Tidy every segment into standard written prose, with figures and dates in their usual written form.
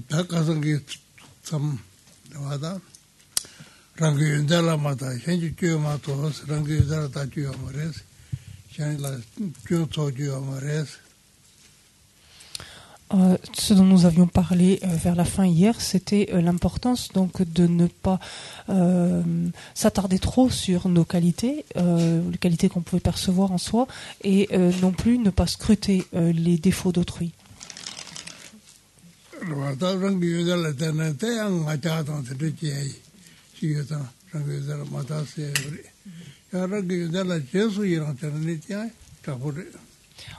다 가서 참 나와다 랑게 윤달마다 현지 교마도 랑게 윤달다 교마레스 샤일라 교토교마레스. Ce dont nous avions parlé vers la fin hier, c'était l'importance donc de ne pas s'attarder trop sur nos qualités, les qualités qu'on pouvait percevoir en soi, et non plus ne pas scruter les défauts d'autrui.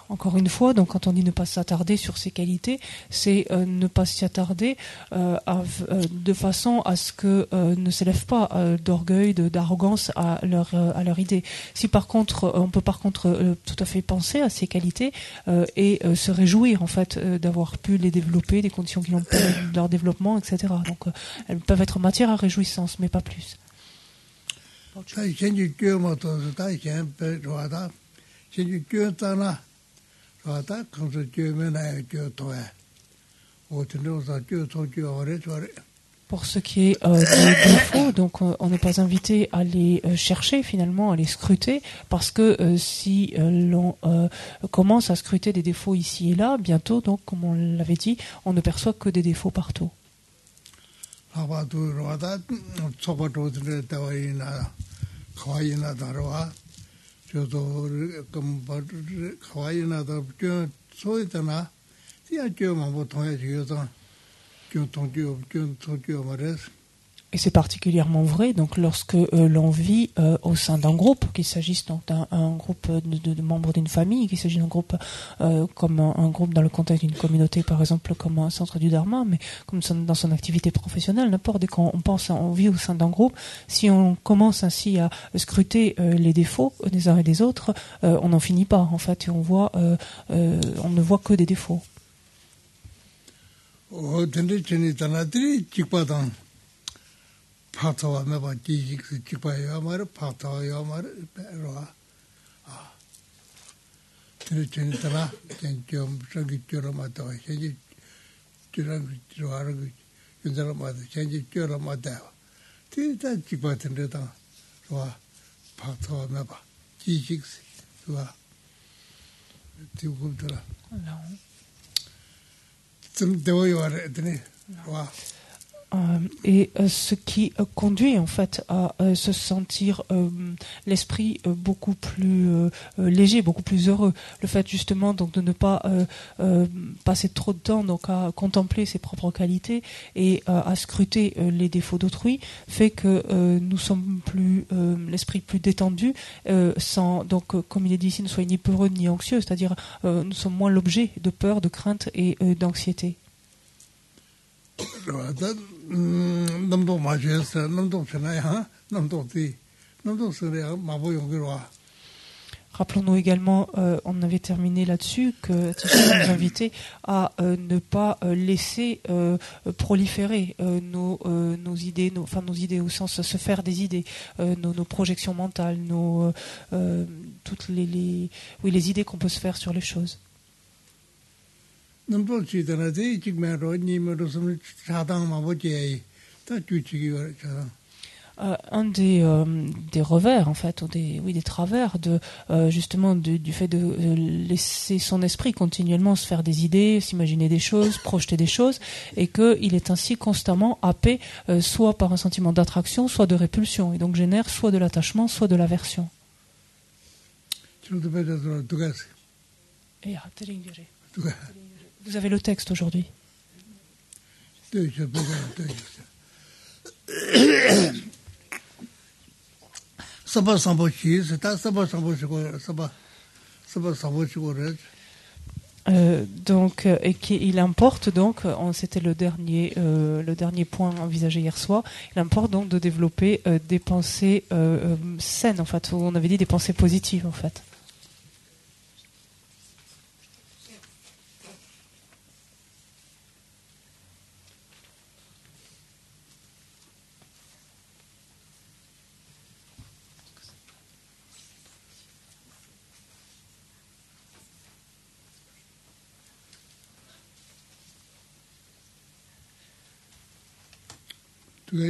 Encore une fois, donc quand on dit ne pas s'attarder sur ses qualités, c'est ne pas s'y attarder de façon à ce que ne s'élève pas d'orgueil, d'arrogance à leur idée. Si par contre, on peut par contre tout à fait penser à ces qualités et se réjouir en fait d'avoir pu les développer, des conditions qui ont permis leur développement, etc. Donc elles peuvent être matière à réjouissance, mais pas plus. Pour ce qui est des défauts, donc on n'est pas invité à les chercher finalement, à les scruter, parce que si l'on commence à scruter des défauts ici et là, bientôt, donc comme on l'avait dit, on ne perçoit que des défauts partout. Et c'est particulièrement vrai donc lorsque l'on vit au sein d'un groupe, qu'il s'agisse donc d'un groupe de membres d'une famille, qu'il s'agisse d'un groupe comme un groupe dans le contexte d'une communauté, par exemple comme un centre du Dharma, mais comme dans son activité professionnelle, n'importe, dès qu'on pense, on vit au sein d'un groupe, si on commence ainsi à scruter les défauts des uns et des autres, on n'en finit pas en fait, et on ne voit que des défauts. 파타와 매바 지직 직바야 말 파타야 말 배로아 아 들으니까 좀 저기 저러마다 현지 저런 저하고 윤자라마다 현지 저러마다 뒤다 직바던데다 좋아 파타와 매바 지직 좋아 뒤고들아 좀 대화요 알았더니 와 Et ce qui conduit en fait à se sentir l'esprit beaucoup plus léger, beaucoup plus heureux. Le fait justement donc de ne pas passer trop de temps donc à contempler ses propres qualités et à scruter les défauts d'autrui fait que nous sommes plus l'esprit plus détendu, sans donc comme il est dit ici, ne soyez ni peureux ni anxieux, c'est-à-dire nous sommes moins l'objet de peur, de crainte et d'anxiété. Rappelons-nous également, on avait terminé là-dessus, que Tisha nous invitait à ne pas laisser proliférer nos idées, nos idées au sens se faire des idées, nos projections mentales, toutes les idées qu'on peut se faire sur les choses. Un des revers en fait, ou des travers de justement du fait de laisser son esprit continuellement se faire des idées, s'imaginer des choses, projeter des choses, et qu'il est ainsi constamment happé soit par un sentiment d'attraction, soit de répulsion, et donc génère soit de l'attachement, soit de l'aversion. Vous avez le texte aujourd'hui. Donc, et qu'il importe donc, c'était le dernier point envisagé hier soir. Il importe donc de développer des pensées saines, en fait. On avait dit des pensées positives, en fait. Si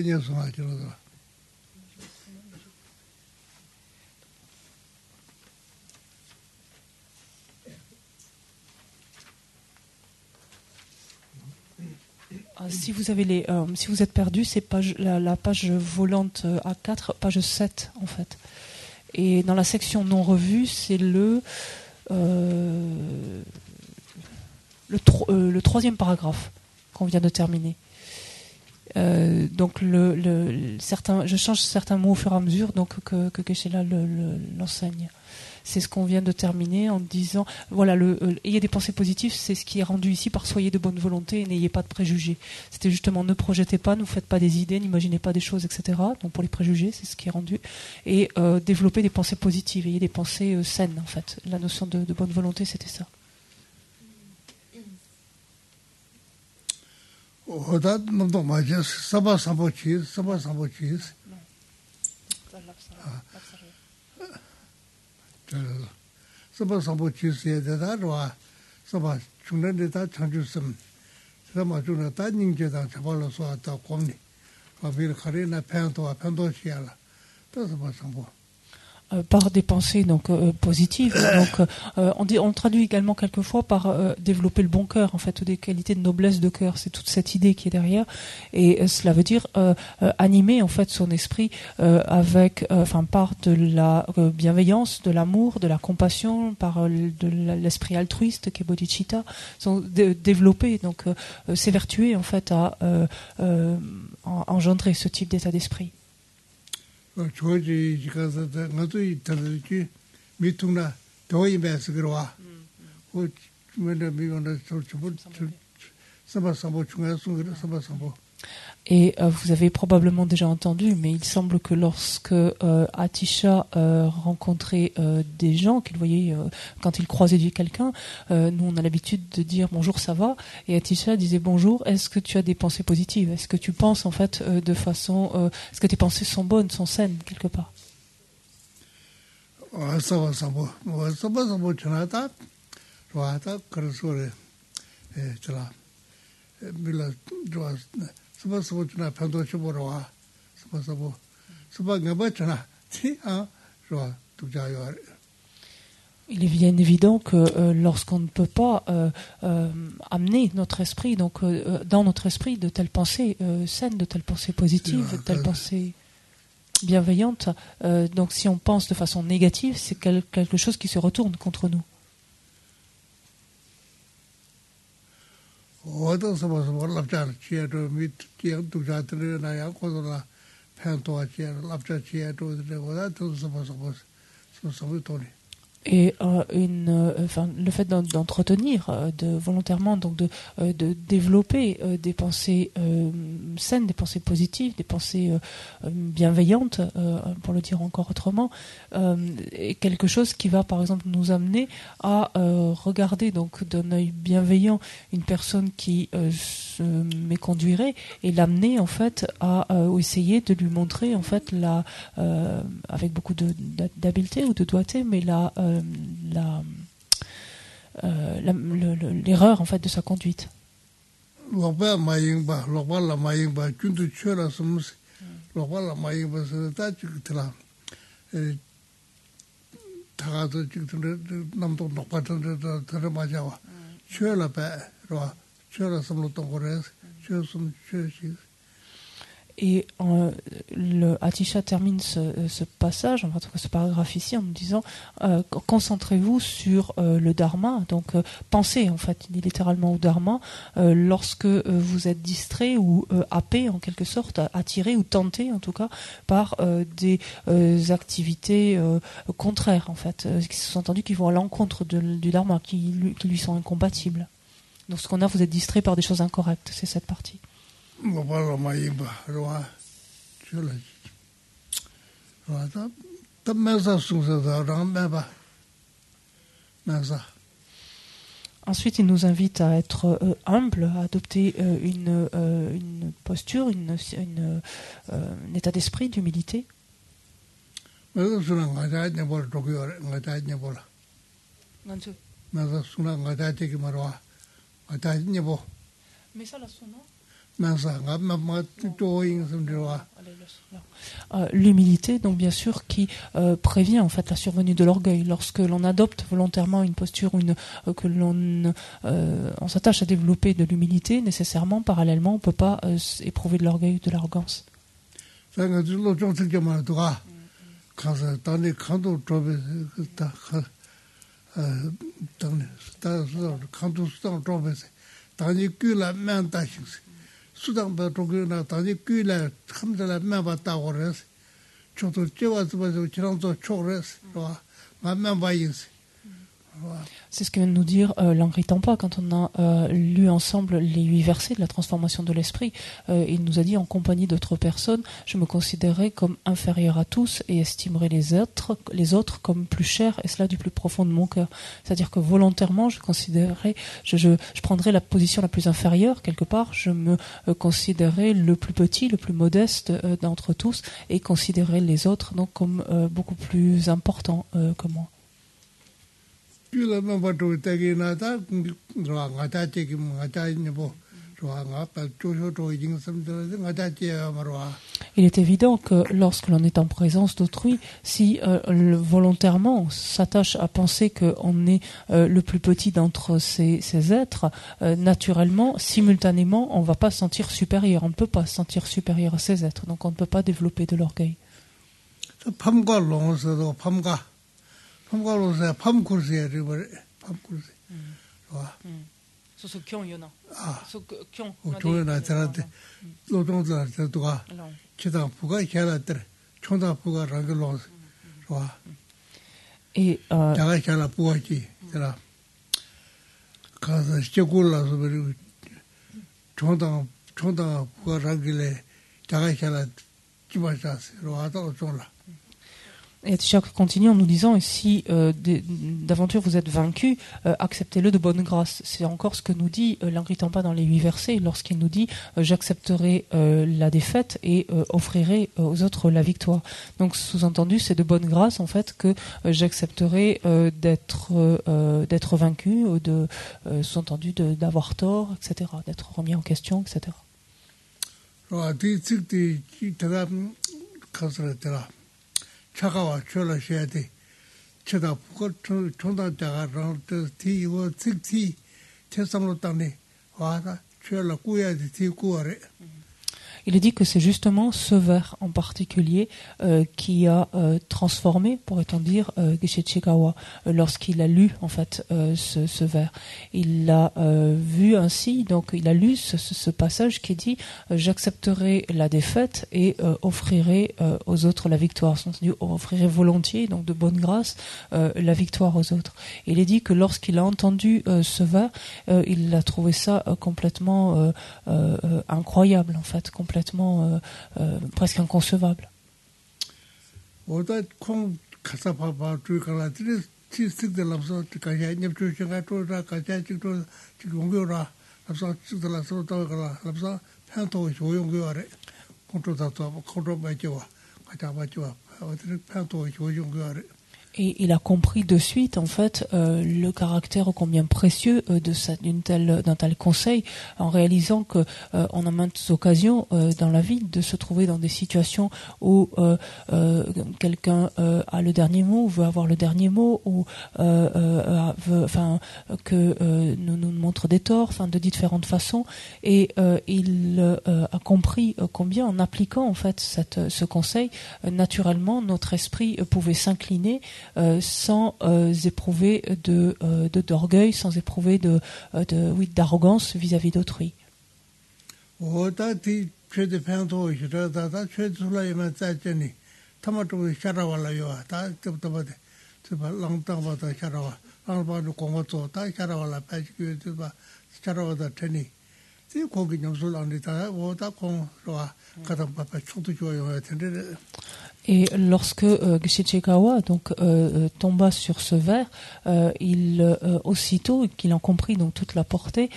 vous avez si vous êtes perdu, c'est la page volante A4, page 7 en fait. Et dans la section non revue, c'est le troisième paragraphe qu'on vient de terminer. Donc je change certains mots au fur et à mesure donc que Geshe-la l'enseigne. C'est ce qu'on vient de terminer en disant, voilà, ayez des pensées positives, c'est ce qui est rendu ici par soyez de bonne volonté et n'ayez pas de préjugés. C'était justement ne projetez pas, ne faites pas des idées, n'imaginez pas des choses, etc. Donc pour les préjugés, c'est ce qui est rendu. Et développer des pensées positives, ayez des pensées saines en fait. La notion de bonne volonté, c'était ça. Saba sambo chisi da rwa saba chungna da changju sam sama chungna da ningje da chabalo so da komni abir khare na pento chiala da saba sambo par des pensées donc positives. Donc on traduit également quelquefois par développer le bon cœur en fait, ou des qualités de noblesse de cœur. C'est toute cette idée qui est derrière, et cela veut dire animer en fait son esprit avec par de la bienveillance, de l'amour, de la compassion, par de l'esprit altruiste qui est bodhicitta, sont développés. Donc s'évertuer en fait à engendrer ce type d'état d'esprit. 조지 지가서 나도 이탈지 미통나 더 이메스 그러와 그 주면에 미원의 저주부 사바사보 중에서 그래 사바사보. Et vous avez probablement déjà entendu, mais il semble que lorsque Atisha rencontrait des gens qu'il voyait quand il croisait quelqu'un, nous on a l'habitude de dire bonjour, ça va, et Atisha disait bonjour, est-ce que tu as des pensées positives, est-ce que tu penses en fait de façon, est-ce que tes pensées sont bonnes, sont saines quelque part? Il est bien évident que lorsqu'on ne peut pas amener notre esprit, donc dans notre esprit, de telles pensées saines, de telles pensées positives, de telles pensées bienveillantes, donc si on pense de façon négative, c'est quelque chose qui se retourne contre nous. Et le fait d'entretenir volontairement, donc de développer des pensées saines, des pensées positives, des pensées bienveillantes, pour le dire encore autrement, est quelque chose qui va par exemple nous amener à regarder donc d'un œil bienveillant une personne qui se méconduirait et l'amener en fait à essayer de lui montrer en fait avec beaucoup d'habileté ou de doigté, mais l'erreur en fait de sa conduite. Et le Atisha termine ce passage, en tout cas ce paragraphe ici, en nous disant concentrez-vous sur le Dharma, donc pensez en fait, il dit littéralement au Dharma, lorsque vous êtes distrait ou happé en quelque sorte, attiré ou tenté en tout cas par des activités contraires en fait, qui se sont entendues, qui vont à l'encontre du Dharma, qui lui sont incompatibles. Donc ce qu'on a, vous êtes distrait par des choses incorrectes, c'est cette partie. Ensuite, il nous invite à être humble, à adopter une posture, un état d'esprit d'humilité. Mais ça, la sonne. L'humilité, donc bien sûr, qui prévient en fait la survenue de l'orgueil. Lorsque l'on adopte volontairement une posture, que l'on on s'attache à développer de l'humilité, nécessairement, parallèlement, on ne peut pas éprouver de l'orgueil ou de l'arrogance. C'est ce que vient de nous dire Langri Tampa quand on a lu ensemble les 8 versets de la transformation de l'esprit. Il nous a dit en compagnie d'autres personnes, je me considérais comme inférieur à tous et estimerais les autres comme plus chers, et cela du plus profond de mon cœur. C'est-à-dire que volontairement, je prendrais la position la plus inférieure quelque part, je me considérais le plus petit, le plus modeste d'entre tous, et considérais les autres donc comme beaucoup plus importants que moi. Il est évident que lorsque l'on est en présence d'autrui, si volontairement on s'attache à penser qu'on est le plus petit d'entre ces êtres, naturellement, simultanément, on ne va pas se sentir supérieur. On ne peut pas se sentir supérieur à ces êtres, donc on ne peut pas développer de l'orgueil. Et Et Tchak continue en nous disant, si d'aventure vous êtes vaincu, acceptez-le de bonne grâce. C'est encore ce que nous dit Langri Tampa dans les 8 versets, lorsqu'il nous dit j'accepterai la défaite et offrirai aux autres la victoire. Donc sous-entendu, c'est de bonne grâce en fait que j'accepterai d'être vaincu, sous-entendu d'avoir tort, etc., d'être remis en question, etc. 차가와 졸라 셔야 돼. 쳐다 보고 총단자가 또 뒤고 특히 최선으로 땅에 와다 졸라 꾸야 돼. 뒤고래. Il est dit que c'est justement ce vers en particulier qui a transformé, pourrait-on dire, Geshe Chikawa lorsqu'il a lu en fait ce vers. Il l'a vu ainsi, donc il a lu ce passage qui dit j'accepterai la défaite et offrirai aux autres la victoire. Offrirai volontiers, donc de bonne grâce, la victoire aux autres. Il est dit que lorsqu'il a entendu ce vers, il a trouvé ça complètement incroyable en fait, complètement presque inconcevable. Et il a compris de suite, en fait, le caractère ô combien précieux d'un tel conseil, en réalisant que on a maintes occasions dans la vie de se trouver dans des situations où quelqu'un a le dernier mot, veut avoir le dernier mot, ou que nous montre des torts, de différentes façons. Et il a compris combien, en appliquant en fait ce conseil, naturellement, notre esprit pouvait s'incliner sans éprouver d'orgueil, sans éprouver d'arrogance vis-à-vis d'autrui. Et lorsque Geshe Chikawa tomba sur ce vers, aussitôt qu'il en comprit donc toute la portée,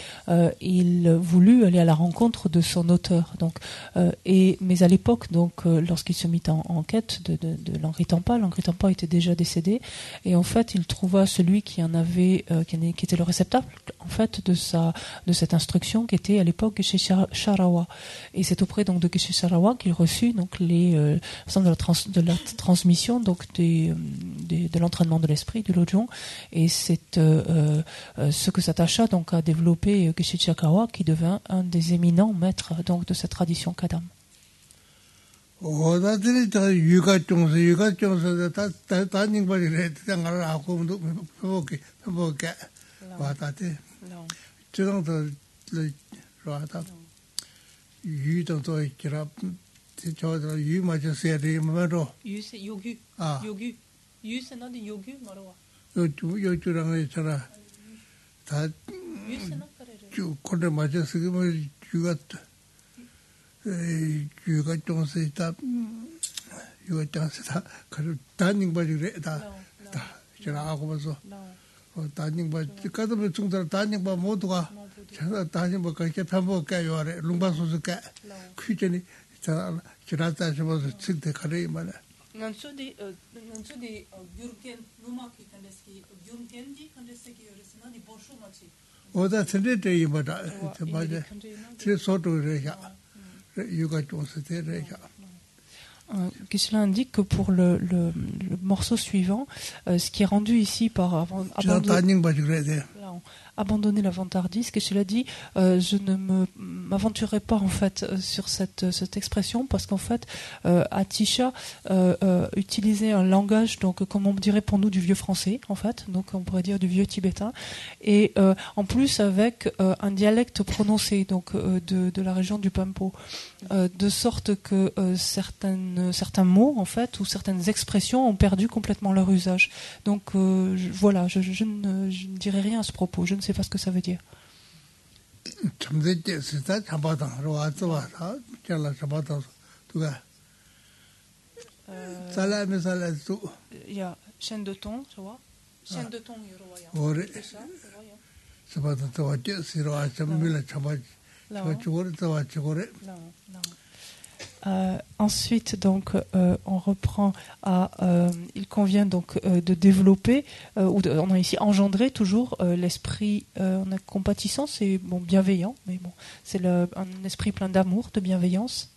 il voulut aller à la rencontre de son auteur. Mais à l'époque, lorsqu'il se mit en quête de Langri Tampa était déjà décédé, et en fait il trouva celui qui était le réceptacle en fait de cette instruction, qui était l'époque Geshe Sharawa. Et c'est auprès donc de Geshe Sharawa qu'il reçut donc les de la transmission donc de l'entraînement de l'esprit, du Lojong. Et c'est ce que Satasha donc a développé Geshe Chakawa, qui devint un des éminents maîtres donc de cette tradition Kadam. 오다들이 저 유가종서 다닌 거를 생각을 하고 해보게 와다데 저정도 와다 유정도 있기라 저도 유 맞았어야 돼 뭐로 유세 요규 요규 유세나데 요규 말어와 요주랑 있잖아 다 유세나 그래요 주 코를 맞았어 뭐 유가 유가 좀서 있다 유가 좀서 그 다닝 바지래 다 제가 하고 봐서 다닝 바지 가도 중들 다닝 바 모두가 제가 다닝 바 그렇게 편복해요 아래 룽바소스가 퀴전이 지라다 싶어서 진짜 가래 말이야 난소디 유르겐 노마키 간데스키 유르겐디 간데스키 요르스나디 보쇼마치 오다 텐데데 이마다 맞아 제 소도래야 Geshe-la indique que pour le morceau suivant, ce qui est rendu ici par abandonner la vantardise, Geshe-la dit je ne m'aventurerai pas en fait sur cette expression parce qu'en fait Atisha utilisait un langage donc comme on dirait pour nous du vieux français en fait, donc on pourrait dire du vieux tibétain et en plus avec un dialecte prononcé donc de la région du Pampo, de sorte que certains mots en fait ou certaines expressions ont perdu complètement leur usage. Donc voilà, je ne dirai rien à ce propos, je ne sais pas ce que ça veut dire. Il y a chaîne de ton, tu vois. Chaîne de ton, ensuite, donc, on reprend il convient donc de développer, on a ici engendré toujours l'esprit, on a compatissance et bon, bienveillant, mais bon, c'est un esprit plein d'amour, de bienveillance.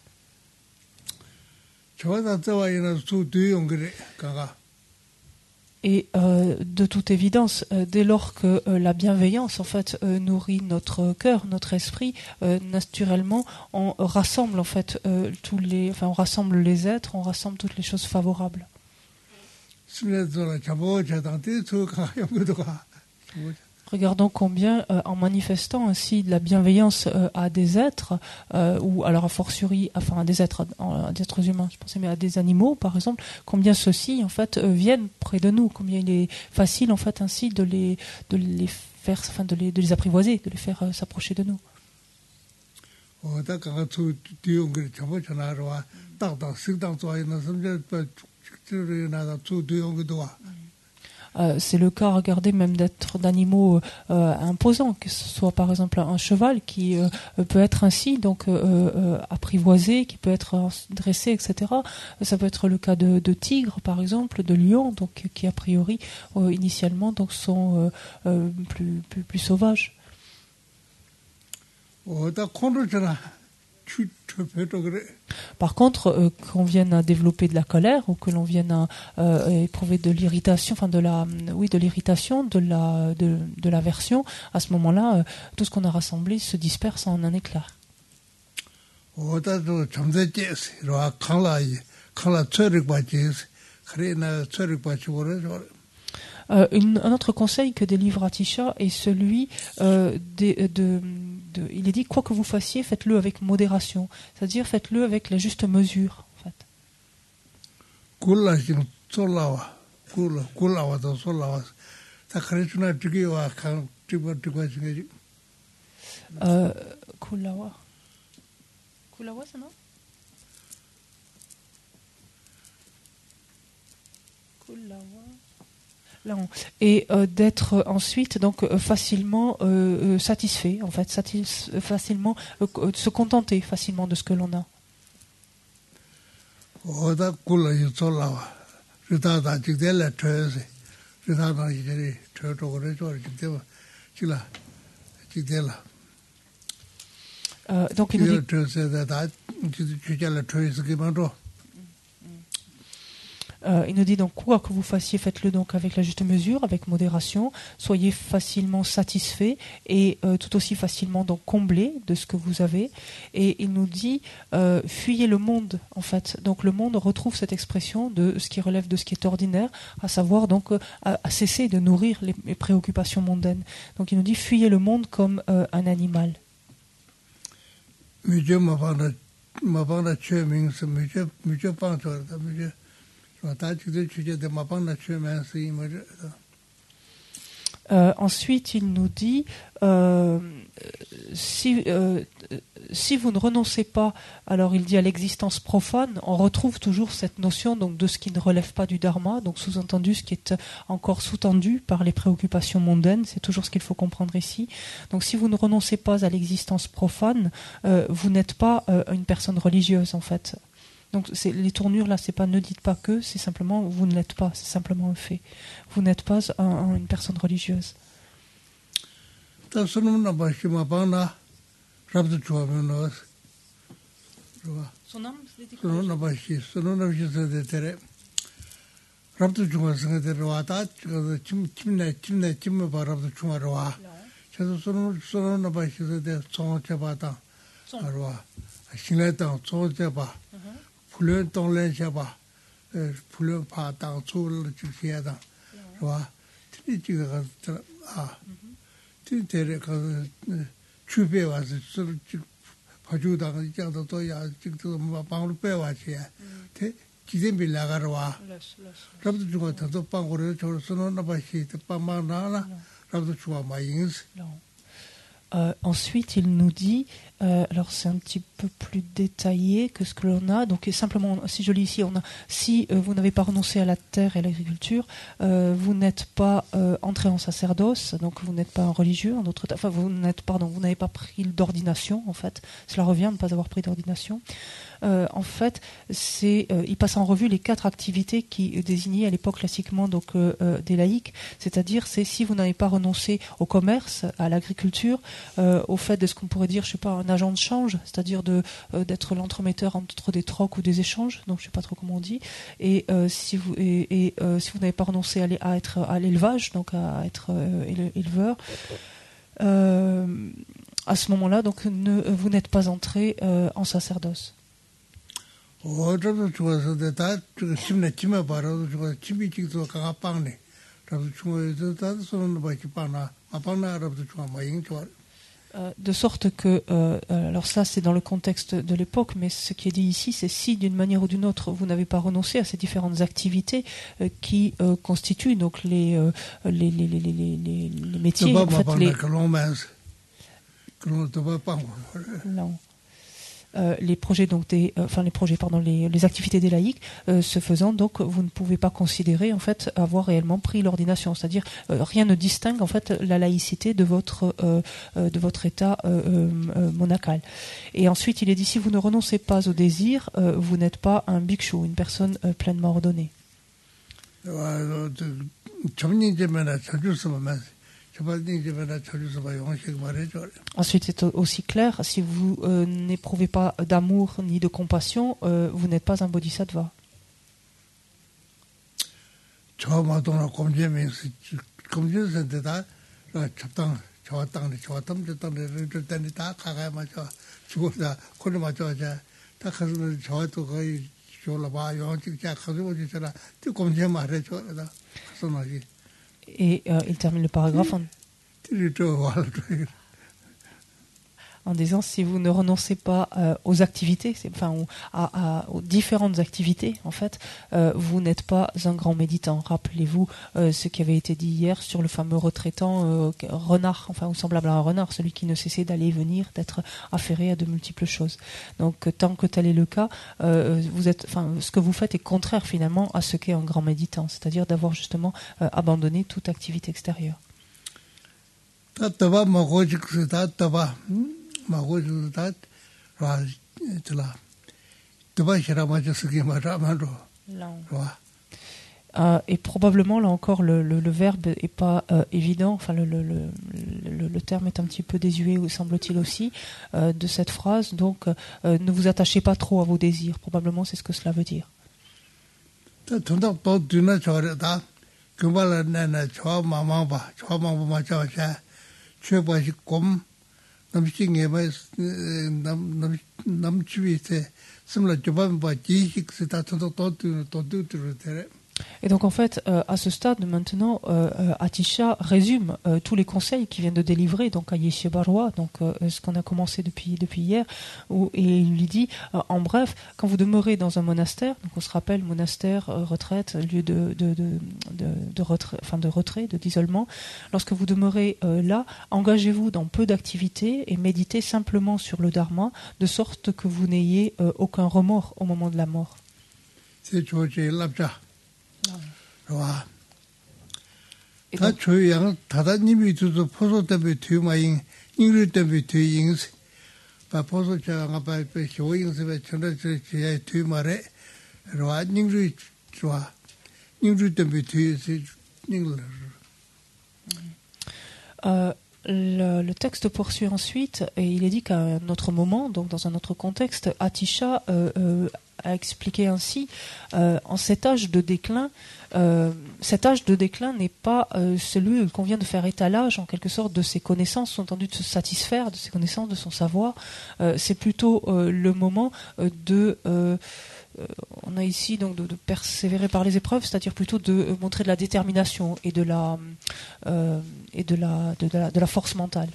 Et de toute évidence, dès lors que la bienveillance en fait nourrit notre cœur, notre esprit, naturellement, on rassemble en fait on rassemble les êtres, on rassemble toutes les choses favorables. Regardons combien, en manifestant ainsi de la bienveillance à des êtres, ou alors a fortiori, enfin à des êtres humains, je pensais, mais à des animaux, par exemple, combien ceux-ci en fait viennent près de nous, combien il est facile en fait ainsi de les faire, enfin de les apprivoiser, de les faire s'approcher de nous. C'est le cas, regardez, même d'animaux imposants, que ce soit par exemple un cheval qui peut être ainsi donc apprivoisé, qui peut être dressé, etc. Ça peut être le cas de tigres, par exemple, de lions, donc qui a priori initialement donc sont plus sauvages. Par contre, qu'on vienne à développer de la colère ou que l'on vienne à éprouver de l'irritation, enfin de l'irritation, de l'aversion, à ce moment-là, tout ce qu'on a rassemblé se disperse en un éclat. Un autre conseil que délivre Atisha est celui il est dit, quoi que vous fassiez, faites-le avec modération, c'est-à-dire faites-le avec la juste mesure. En fait. Kulawa. Kulawa, c'est non? Kulawa. Et d'être ensuite donc facilement satisfait, en fait, facilement se contenter facilement de ce que l'on a. Donc il nous dit donc quoi que vous fassiez, faites-le donc avec la juste mesure, avec modération. Soyez facilement satisfait et tout aussi facilement donc comblé de ce que vous avez. Et il nous dit fuyez le monde en fait. Donc le monde retrouve cette expression de ce qui relève de ce qui est ordinaire, à savoir donc à cesser de nourrir les préoccupations mondaines. Donc il nous dit fuyez le monde comme un animal. Ensuite, il nous dit si vous ne renoncez pas, alors il dit à l'existence profane, on retrouve toujours cette notion donc de ce qui ne relève pas du dharma, donc sous-entendu ce qui est encore sous-tendu par les préoccupations mondaines, c'est toujours ce qu'il faut comprendre ici. Donc si vous ne renoncez pas à l'existence profane, vous n'êtes pas une personne religieuse en fait. Donc les tournures là, c'est pas ne dites pas que, c'est simplement vous ne l'êtes pas, c'est simplement un fait. Vous n'êtes pas une personne religieuse. Son Pulun tong len shaba, pulun pa tang tsu lu chuk xie dang, rwa, tini jiga ka, tini tere ka chu pe wa si, tsu chik pa chu dang, jiang da to ya, chik tu ma pang lu pe wa xie, te jiden bi la ga rwa, rabdu chunga tato pang gu re, choro suno na pa xie, te pang ma na la, rabdu chunga ma yin si. Ensuite, il nous dit, alors c'est un petit peu plus détaillé que ce que l'on a, donc simplement, si je lis ici, on a, si vous n'avez pas renoncé à la terre et à l'agriculture, vous n'êtes pas entré en sacerdoce, donc vous n'êtes pas un religieux, en d'autres, enfin vous n'avez pas pris d'ordination, en fait, cela revient à ne pas avoir pris d'ordination. En fait, il passe en revue les 4 activités qui désignaient à l'époque classiquement donc des laïcs, c'est-à-dire si vous n'avez pas renoncé au commerce, à l'agriculture, au fait de ce qu'on pourrait dire, je sais pas, un agent de change, c'est-à-dire d'être l'entremetteur entre des trocs ou des échanges, donc je sais pas trop comment on dit, et si vous n'avez pas renoncé à l'élevage, donc à être éleveur, à ce moment-là, donc vous n'êtes pas entré en sacerdoce. De sorte que, alors ça c'est dans le contexte de l'époque, mais ce qui est dit ici, c'est si d'une manière ou d'une autre vous n'avez pas renoncé à ces différentes activités qui constituent donc les métiers, en fait, les projets donc les activités des laïcs, ce faisant donc vous ne pouvez pas considérer en fait avoir réellement pris l'ordination, c'est-à-dire rien ne distingue en fait la laïcité de votre état monacal. Et ensuite il est dit si vous ne renoncez pas au désir, vous n'êtes pas un bhikshu, une personne pleinement ordonnée. Ensuite, c'est aussi clair, si vous n'éprouvez pas d'amour ni de compassion, vous n'êtes pas un bodhisattva. Et il termine le paragraphe en disant si vous ne renoncez pas aux activités, aux différentes activités, en fait, vous n'êtes pas un grand méditant. Rappelez-vous ce qui avait été dit hier sur le fameux retraitant renard, ou semblable à un renard, celui qui ne cessait d'aller et venir, d'être affairé à de multiples choses. Donc, tant que tel est le cas, ce que vous faites est contraire finalement à ce qu'est un grand méditant, c'est-à-dire d'avoir justement abandonné toute activité extérieure. Et probablement, là encore, le verbe n'est pas évident, enfin le terme est un petit peu désuet, semble-t-il aussi, de cette phrase. Donc, ne vous attachez pas trop à vos désirs. Probablement, c'est ce que cela veut dire. Et donc en fait, à ce stade maintenant, Atisha résume tous les conseils qu'il vient de délivrer donc à Yeshibarwa, donc ce qu'on a commencé depuis hier, et il lui dit, en bref, quand vous demeurez dans un monastère, donc on se rappelle monastère, retraite, lieu de retrait, d'isolement, lorsque vous demeurez là, engagez-vous dans peu d'activités et méditez simplement sur le dharma, de sorte que vous n'ayez aucun remords au moment de la mort. C'est 다 조양 다다님이 두도 포소 때문에 뒤마인 인류 때문에 뒤인스 바 포소자가 바에 쇼잉스에 전달지에 뒤말에 로아 인류 좋아 인류 때문에 뒤시 인류 Le texte poursuit ensuite et il est dit qu'à un autre moment, donc dans un autre contexte, Atisha a expliqué ainsi, en cet âge de déclin n'est pas celui où il convient de faire étalage en quelque sorte de ses connaissances, entendu de se satisfaire de ses connaissances, de son savoir. C'est plutôt le moment on a ici donc de persévérer par les épreuves, c'est-à-dire plutôt de montrer de la détermination et de la force mentale.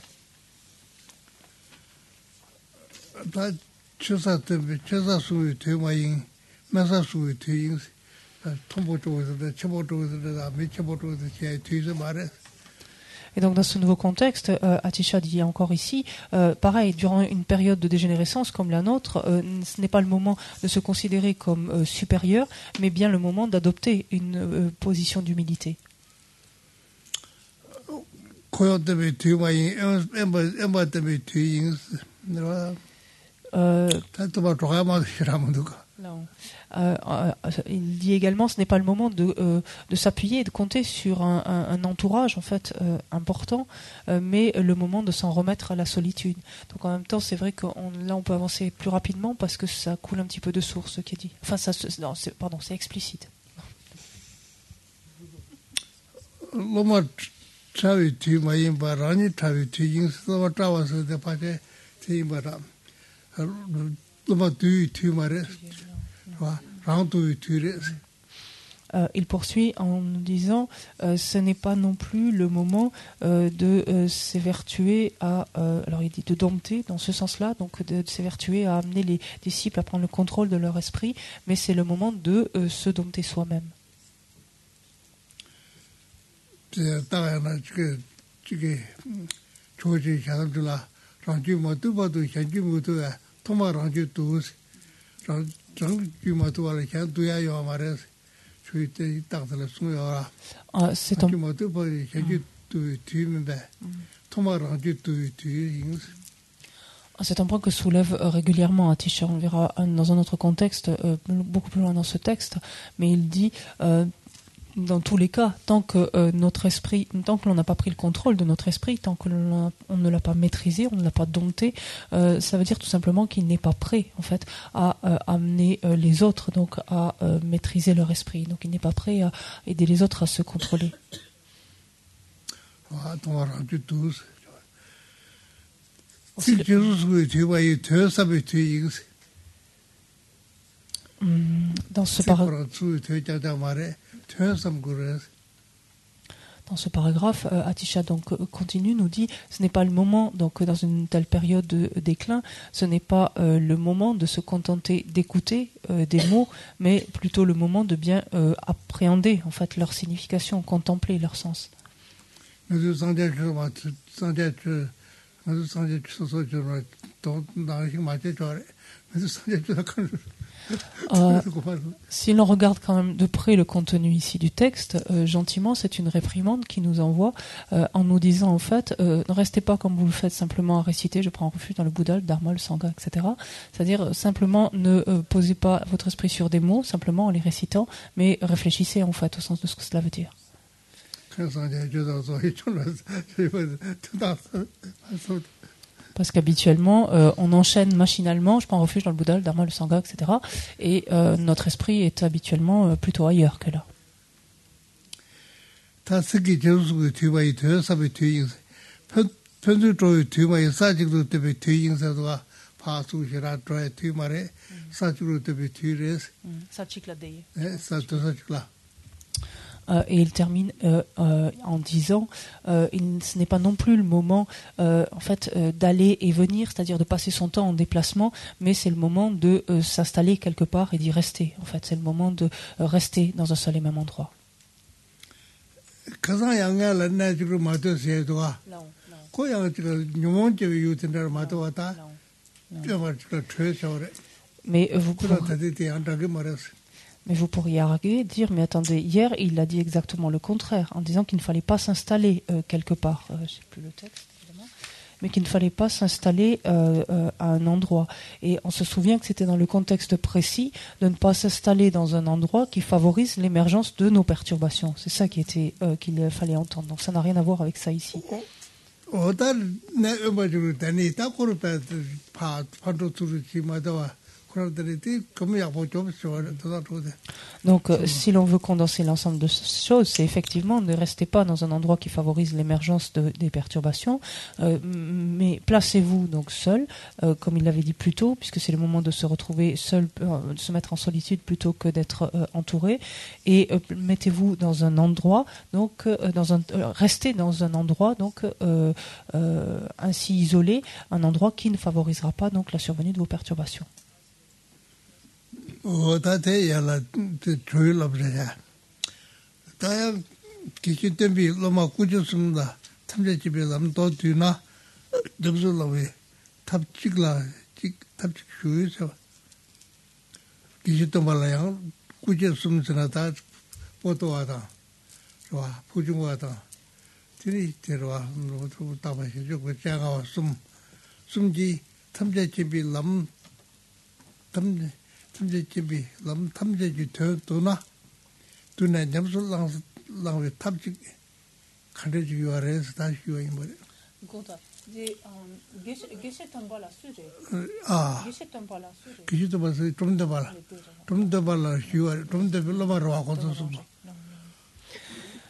Et donc dans ce nouveau contexte, Atisha dit encore ici, pareil, durant une période de dégénérescence comme la nôtre, ce n'est pas le moment de se considérer comme supérieur, mais bien le moment d'adopter une position d'humilité. Il dit également, ce n'est pas le moment de s'appuyer et de compter sur un entourage en fait important, mais le moment de s'en remettre à la solitude. Donc en même temps, c'est vrai que là on peut avancer plus rapidement parce que ça coule un petit peu de source, ce qui est dit. Enfin, c'est explicite. Il poursuit en nous disant ce n'est pas non plus le moment de s'évertuer à alors il dit de dompter dans ce sens-là, donc de s'évertuer à amener les disciples à prendre le contrôle de leur esprit, mais c'est le moment de se dompter soi-même. C'est un point que soulève régulièrement Atisha. On verra dans un autre contexte, beaucoup plus loin dans ce texte, mais il dit dans tous les cas, tant que notre esprit, tant que l'on n'a pas pris le contrôle de notre esprit, tant que on ne l'a pas maîtrisé, on ne l'a pas dompté, ça veut dire tout simplement qu'il n'est pas prêt en fait à amener les autres donc à maîtriser leur esprit. Donc il n'est pas prêt à aider les autres à se contrôler. Dans ce paragraphe, Atisha donc continue, nous dit, ce n'est pas le moment, donc dans une telle période de déclin, ce n'est pas le moment de se contenter d'écouter des mots, mais plutôt le moment de bien appréhender en fait leur signification, contempler leur sens. Si l'on regarde quand même de près le contenu ici du texte, gentiment, c'est une réprimande qui nous envoie en nous disant en fait, ne restez pas comme vous le faites simplement à réciter, je prends refuge dans le Bouddha, le Dharma, le Sangha, etc. C'est-à-dire simplement ne posez pas votre esprit sur des mots, simplement en les récitant, mais réfléchissez en fait au sens de ce que cela veut dire. Parce qu'habituellement, on enchaîne machinalement, je prends refuge dans le Bouddha, le Dharma, le Sangha, etc. Et notre esprit est habituellement plutôt ailleurs que là. Et il termine en disant ce n'est pas non plus le moment en fait d'aller et venir, c'est-à-dire de passer son temps en déplacement, mais c'est le moment de s'installer quelque part et d'y rester. En fait, c'est le moment de rester dans un seul et même endroit. Mais vous pourriez arguer, dire, mais attendez, hier, il a dit exactement le contraire, en disant qu'il ne fallait pas s'installer quelque part. Je ne sais plus le texte, évidemment. Mais qu'il ne fallait pas s'installer à un endroit. Et on se souvient que c'était dans le contexte précis de ne pas s'installer dans un endroit qui favorise l'émergence de nos perturbations. C'est ça qu'il fallait entendre. Donc ça n'a rien à voir avec ça ici. Donc, si l'on veut condenser l'ensemble de ces choses, c'est effectivement ne restez pas dans un endroit qui favorise l'émergence des perturbations, mais placez-vous donc seul, comme il l'avait dit plus tôt, puisque c'est le moment de se retrouver seul, de se mettre en solitude plutôt que d'être entouré, et mettez-vous dans un endroit, donc restez dans un endroit donc ainsi isolé, un endroit qui ne favorisera pas donc la survenue de vos perturbations. 오다테 야라 조일럽이야. 다야 기시템비 로마 꾸졌습니다. 탐제집에 남도 뒤나 접술로에 탑직라 탑직 주의서 기시도 말아요. 꾸졌습니다. 다 보도하다. 좋아. 부중하다. 들이 들어와 모두 답하시죠. 그 제가 숨지 탐제집이 남 탐제집이 남 탐제지 더도나 두나 점술랑we 탑직 가르지 요아래서 다시 요인 뭐래. 고다. 게시던 발라 수제. 게시던 발라 수제. 게시던 발라 좀더 발라. 좀더 발라 요아 좀더 별로 말로 하고서 좀.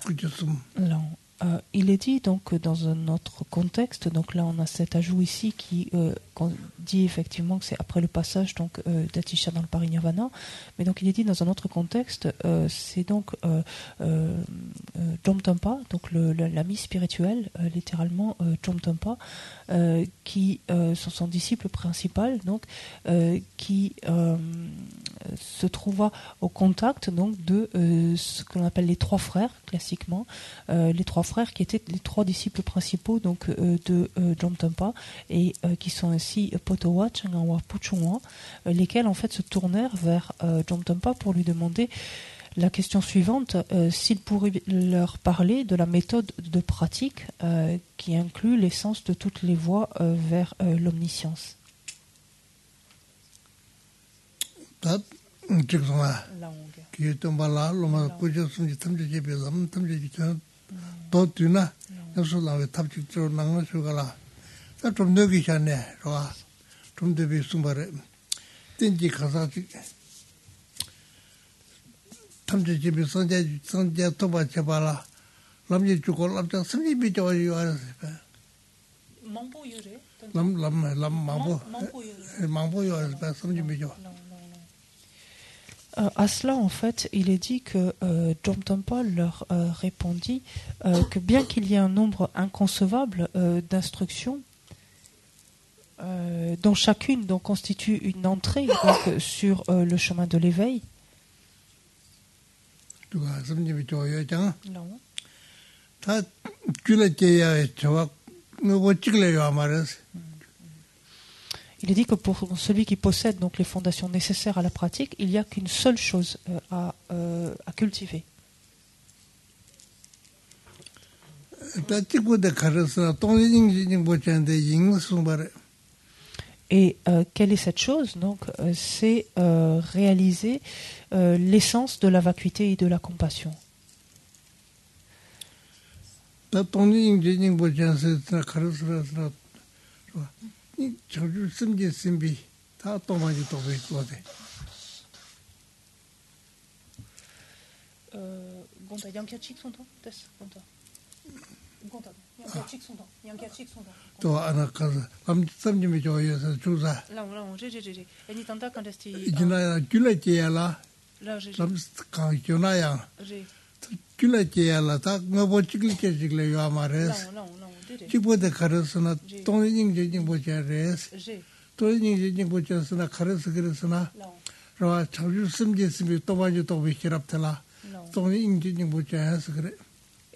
그좀. Il est dit donc dans un autre contexte, donc là on a cet ajout ici qui dit effectivement que c'est après le passage donc d'Atisha dans le Parinirvana, mais donc il est dit dans un autre contexte, c'est donc Jomtampa, donc l'ami spirituel, littéralement Jomtampa, qui son disciple principal, donc qui se trouva au contact donc de ce qu'on appelle les trois frères classiquement, les trois frères qui étaient les trois disciples principaux donc de Jomtampa et qui sont ainsi Potowa, Changawa, Puchungwa, lesquels en fait se tournèrent vers Jomtampa pour lui demander la question suivante, s'il pourrait leur parler de la méthode de pratique qui inclut l'essence de toutes les voies vers l'omniscience. 탐제집이 선제 토바 제발라 람지 주고 람자 스미비 저요 알았어. 망보유래. 망보요 알았어. 스미비 저. À cela, en fait, il est dit que Jomtampa leur répondit que bien qu'il y ait un nombre inconcevable d'instructions, dont chacune donc, constitue une entrée donc, sur le chemin de l'éveil, Il est dit que pour celui qui possède donc les fondations nécessaires à la pratique, il n'y a qu'une seule chose à cultiver. Et quelle est cette chose? Donc, c'est réaliser l'essence de la vacuité et de la compassion.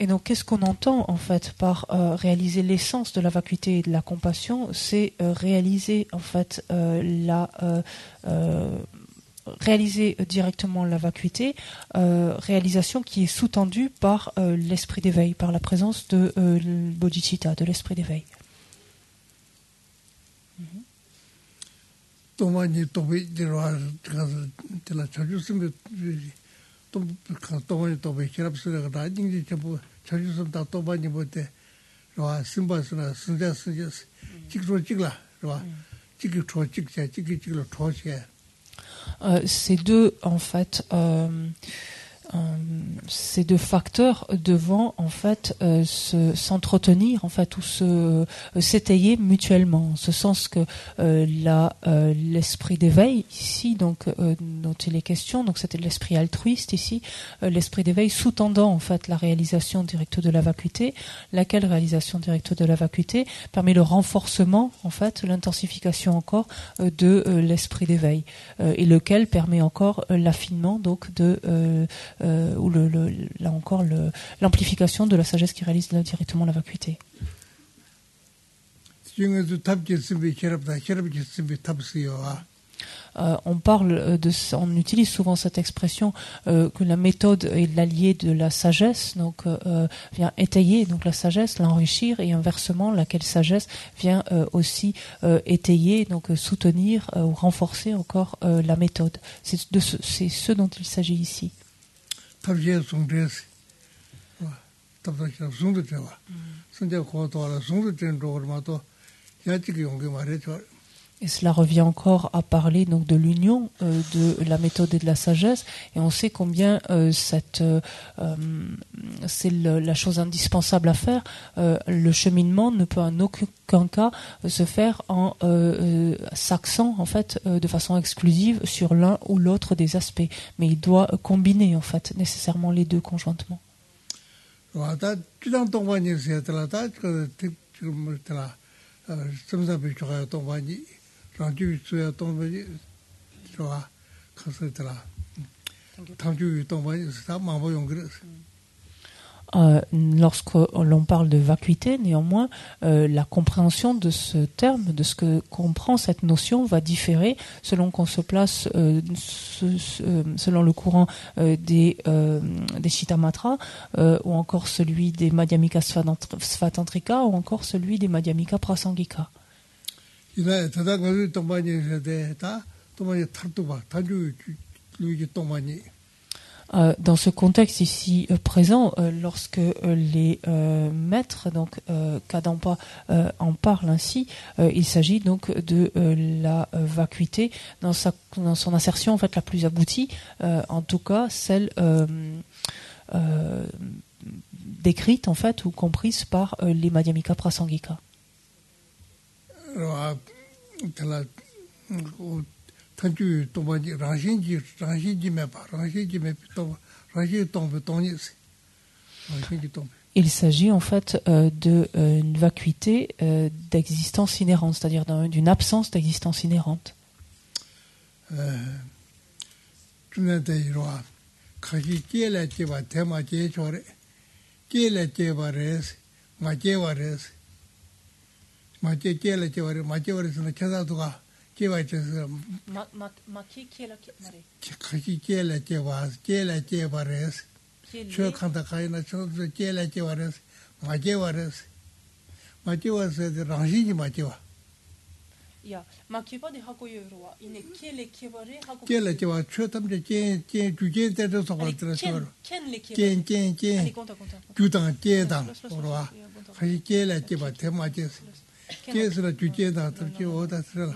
Et donc, qu'est-ce qu'on entend en fait par réaliser l'essence de la vacuité et de la compassion? C'est réaliser en fait réaliser directement la vacuité, réalisation qui est sous-tendue par l'esprit d'éveil, par la présence de bodhicitta, de l'esprit d'éveil. Ces deux en fait ces deux facteurs devant en fait s'entretenir en fait ou s'étayer mutuellement, en ce sens que l'esprit d'éveil ici donc dont il est question, donc c'était l'esprit altruiste ici, l'esprit d'éveil sous-tendant en fait la réalisation directe de la vacuité, laquelle réalisation directe de la vacuité permet le renforcement en fait, l'intensification encore de l'esprit d'éveil et lequel permet encore l'affinement donc de ou là encore l'amplification de la sagesse qui réalise directement la vacuité. On utilise souvent cette expression que la méthode est l'allié de la sagesse, donc vient étayer donc la sagesse, l'enrichir, et inversement laquelle sagesse vient aussi étayer, donc soutenir ou renforcer encore la méthode. C'est ce dont il s'agit ici. Et cela revient encore à parler donc de l'union de la méthode et de la sagesse, et on sait combien c'est la chose indispensable à faire. Le cheminement ne peut en aucun cas se faire en s'axant en fait de façon exclusive sur l'un ou l'autre des aspects, mais il doit combiner en fait nécessairement les deux conjointement. Lorsque l'on parle de vacuité, néanmoins, la compréhension de ce terme, de ce que comprend cette notion, va différer selon qu'on se place selon le courant des Chittamatra, ou encore celui des Madhyamika Svatantrika, ou encore celui des Madhyamika Prasangika. Dans ce contexte ici présent, lorsque les maîtres, donc Kadampa, en parlent ainsi, il s'agit donc de la vacuité dans son assertion en fait la plus aboutie, en tout cas celle décrite en fait ou comprise par les Madhyamika Prasangika. Il s'agit en fait d'une vacuité d'existence inhérente, c'est-à-dire d'une absence d'existence inhérente. 제와 저서 Maki kiela mare. 같이 제라 제바레스 저 칸다 가이나 저 제라 제바레스 마제와레스 마제와서 라시지 마제와 Ya, makiba de hakoyo roa. Ine kiele kibare hako. 제라 제와 초탐제 제 주제 때도 소거들 저 Ken le kibare. 제 Allez, conta. 주당 제당 그러와 같이 제라 제바 테마제스 제스라 주제다 들지 오다 들어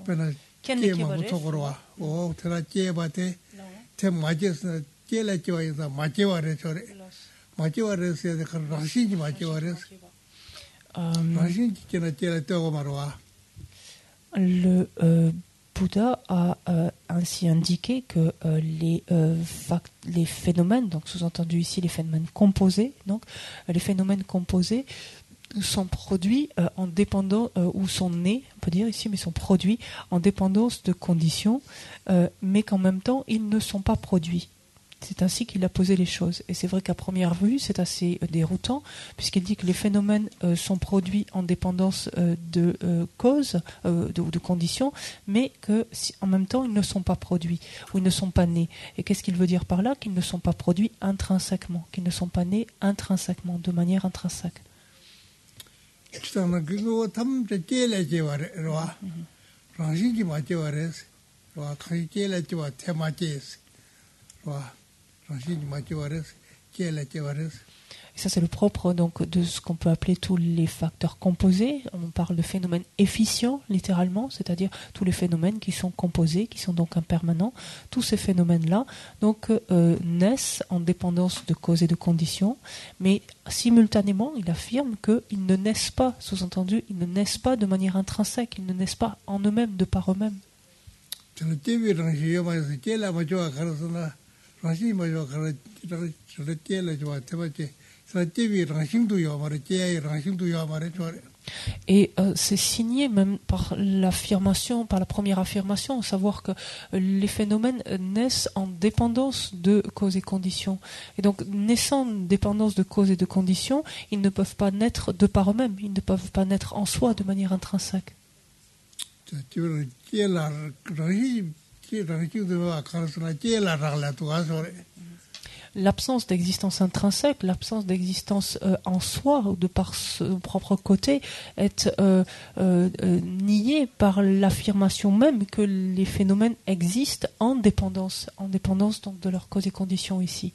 베나 제마 못고로와 오 테라 제바테 테마제스 제라 제와이다 마제와레 저래 마제와레스에 그 라시지 마제와레스 라시지 제나 제라 떠고 말와 Le Bouddha a ainsi indiqué que les phénomènes, donc sous-entendu ici les phénomènes composés, donc les phénomènes composés sont produits en dépendant ou sont nés, on peut dire ici, mais sont produits en dépendance de conditions, mais qu'en même temps ils ne sont pas produits. C'est ainsi qu'il a posé les choses. Et c'est vrai qu'à première vue, c'est assez déroutant, puisqu'il dit que les phénomènes sont produits en dépendance de causes ou de conditions, mais qu'en même temps, ils ne sont pas produits, ou ils ne sont pas nés. Et qu'est-ce qu'il veut dire par là? Qu'ils ne sont pas produits intrinsèquement, qu'ils ne sont pas nés intrinsèquement, de manière intrinsèque. Et ça, c'est le propre donc, de ce qu'on peut appeler tous les facteurs composés. On parle de phénomènes efficients, littéralement, c'est-à-dire tous les phénomènes qui sont composés, qui sont donc impermanents. Tous ces phénomènes-là donc, naissent en dépendance de causes et de conditions, mais simultanément, il affirme qu'ils ne naissent pas, sous-entendu, ils ne naissent pas de manière intrinsèque, ils ne naissent pas en eux-mêmes, de par eux-mêmes. Et c'est signé même par l'affirmation, par la première affirmation, à savoir que les phénomènes naissent en dépendance de causes et conditions. Et donc, naissant en dépendance de causes et de conditions, ils ne peuvent pas naître de par eux-mêmes, ils ne peuvent pas naître en soi de manière intrinsèque. L'absence d'existence intrinsèque, l'absence d'existence en soi ou de par son propre côté est niée par l'affirmation même que les phénomènes existent en dépendance donc de leurs causes et conditions ici.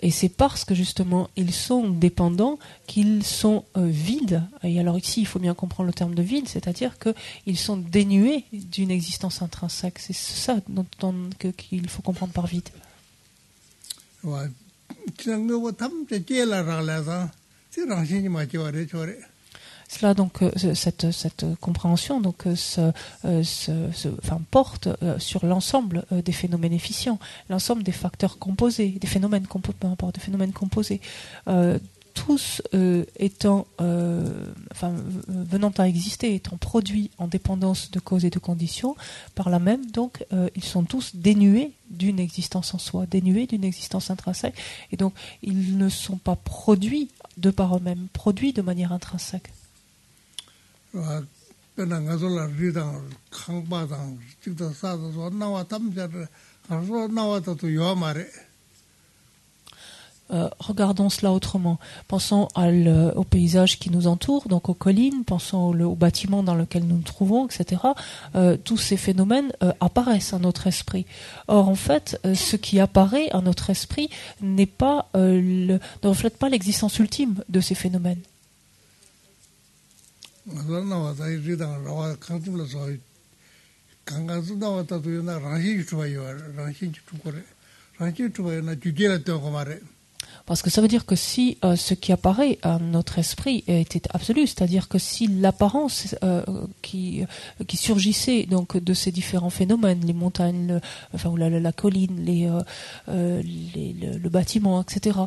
Et c'est parce que justement ils sont dépendants qu'ils sont vides. Et alors ici il faut bien comprendre le terme de vide, c'est-à-dire qu'ils sont dénués d'une existence intrinsèque. C'est ça qu'il faut comprendre par vide. Cela donc cette compréhension donc porte sur l'ensemble des phénomènes efficients, l'ensemble des facteurs composés, des phénomènes composés, tous venant à exister, étant produits en dépendance de causes et de conditions, par là même donc ils sont tous dénués d'une existence en soi, dénués d'une existence intrinsèque, et donc ils ne sont pas produits de par eux-mêmes, produits de manière intrinsèque. Regardons cela autrement. Pensons au paysage qui nous entoure, donc aux collines, pensons au bâtiment dans lequel nous nous trouvons, etc. Tous ces phénomènes apparaissent à notre esprit. Or, en fait, ce qui apparaît à notre esprit ne reflète pas l'existence ultime de ces phénomènes. Parce que ça veut dire que si ce qui apparaît à notre esprit était absolu, c'est-à-dire que si l'apparence qui surgissait donc de ces différents phénomènes, les montagnes, la colline, le bâtiment, etc.,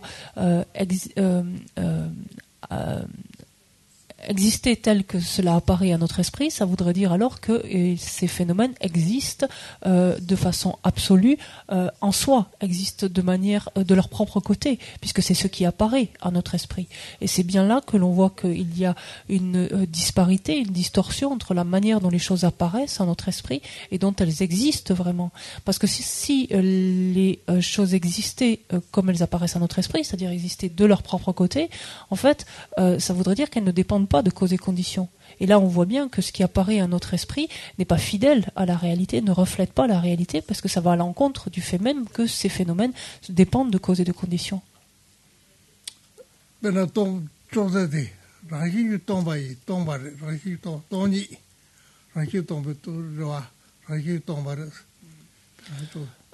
exister tel que cela apparaît à notre esprit, ça voudrait dire alors que ces phénomènes existent de façon absolue en soi, existent de manière de leur propre côté, puisque c'est ce qui apparaît à notre esprit. Et c'est bien là que l'on voit qu'il y a une disparité, une distorsion entre la manière dont les choses apparaissent à notre esprit et dont elles existent vraiment. Parce que si les choses existaient comme elles apparaissent à notre esprit, c'est-à-dire existaient de leur propre côté, en fait, ça voudrait dire qu'elles ne dépendent pas de cause et conditions. Et là, on voit bien que ce qui apparaît à notre esprit n'est pas fidèle à la réalité, ne reflète pas la réalité, parce que ça va à l'encontre du fait même que ces phénomènes dépendent de cause et de conditions.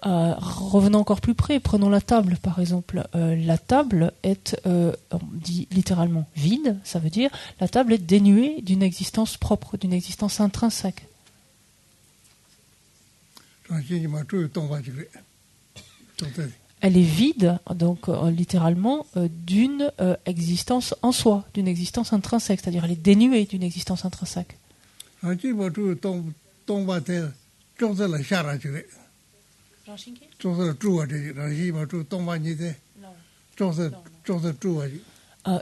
Revenons encore plus près, prenons la table par exemple. La table est, on dit littéralement vide, ça veut dire la table est dénuée d'une existence propre, d'une existence intrinsèque. Elle est vide, donc littéralement, d'une existence en soi, d'une existence intrinsèque, c'est-à-dire elle est dénuée d'une existence intrinsèque.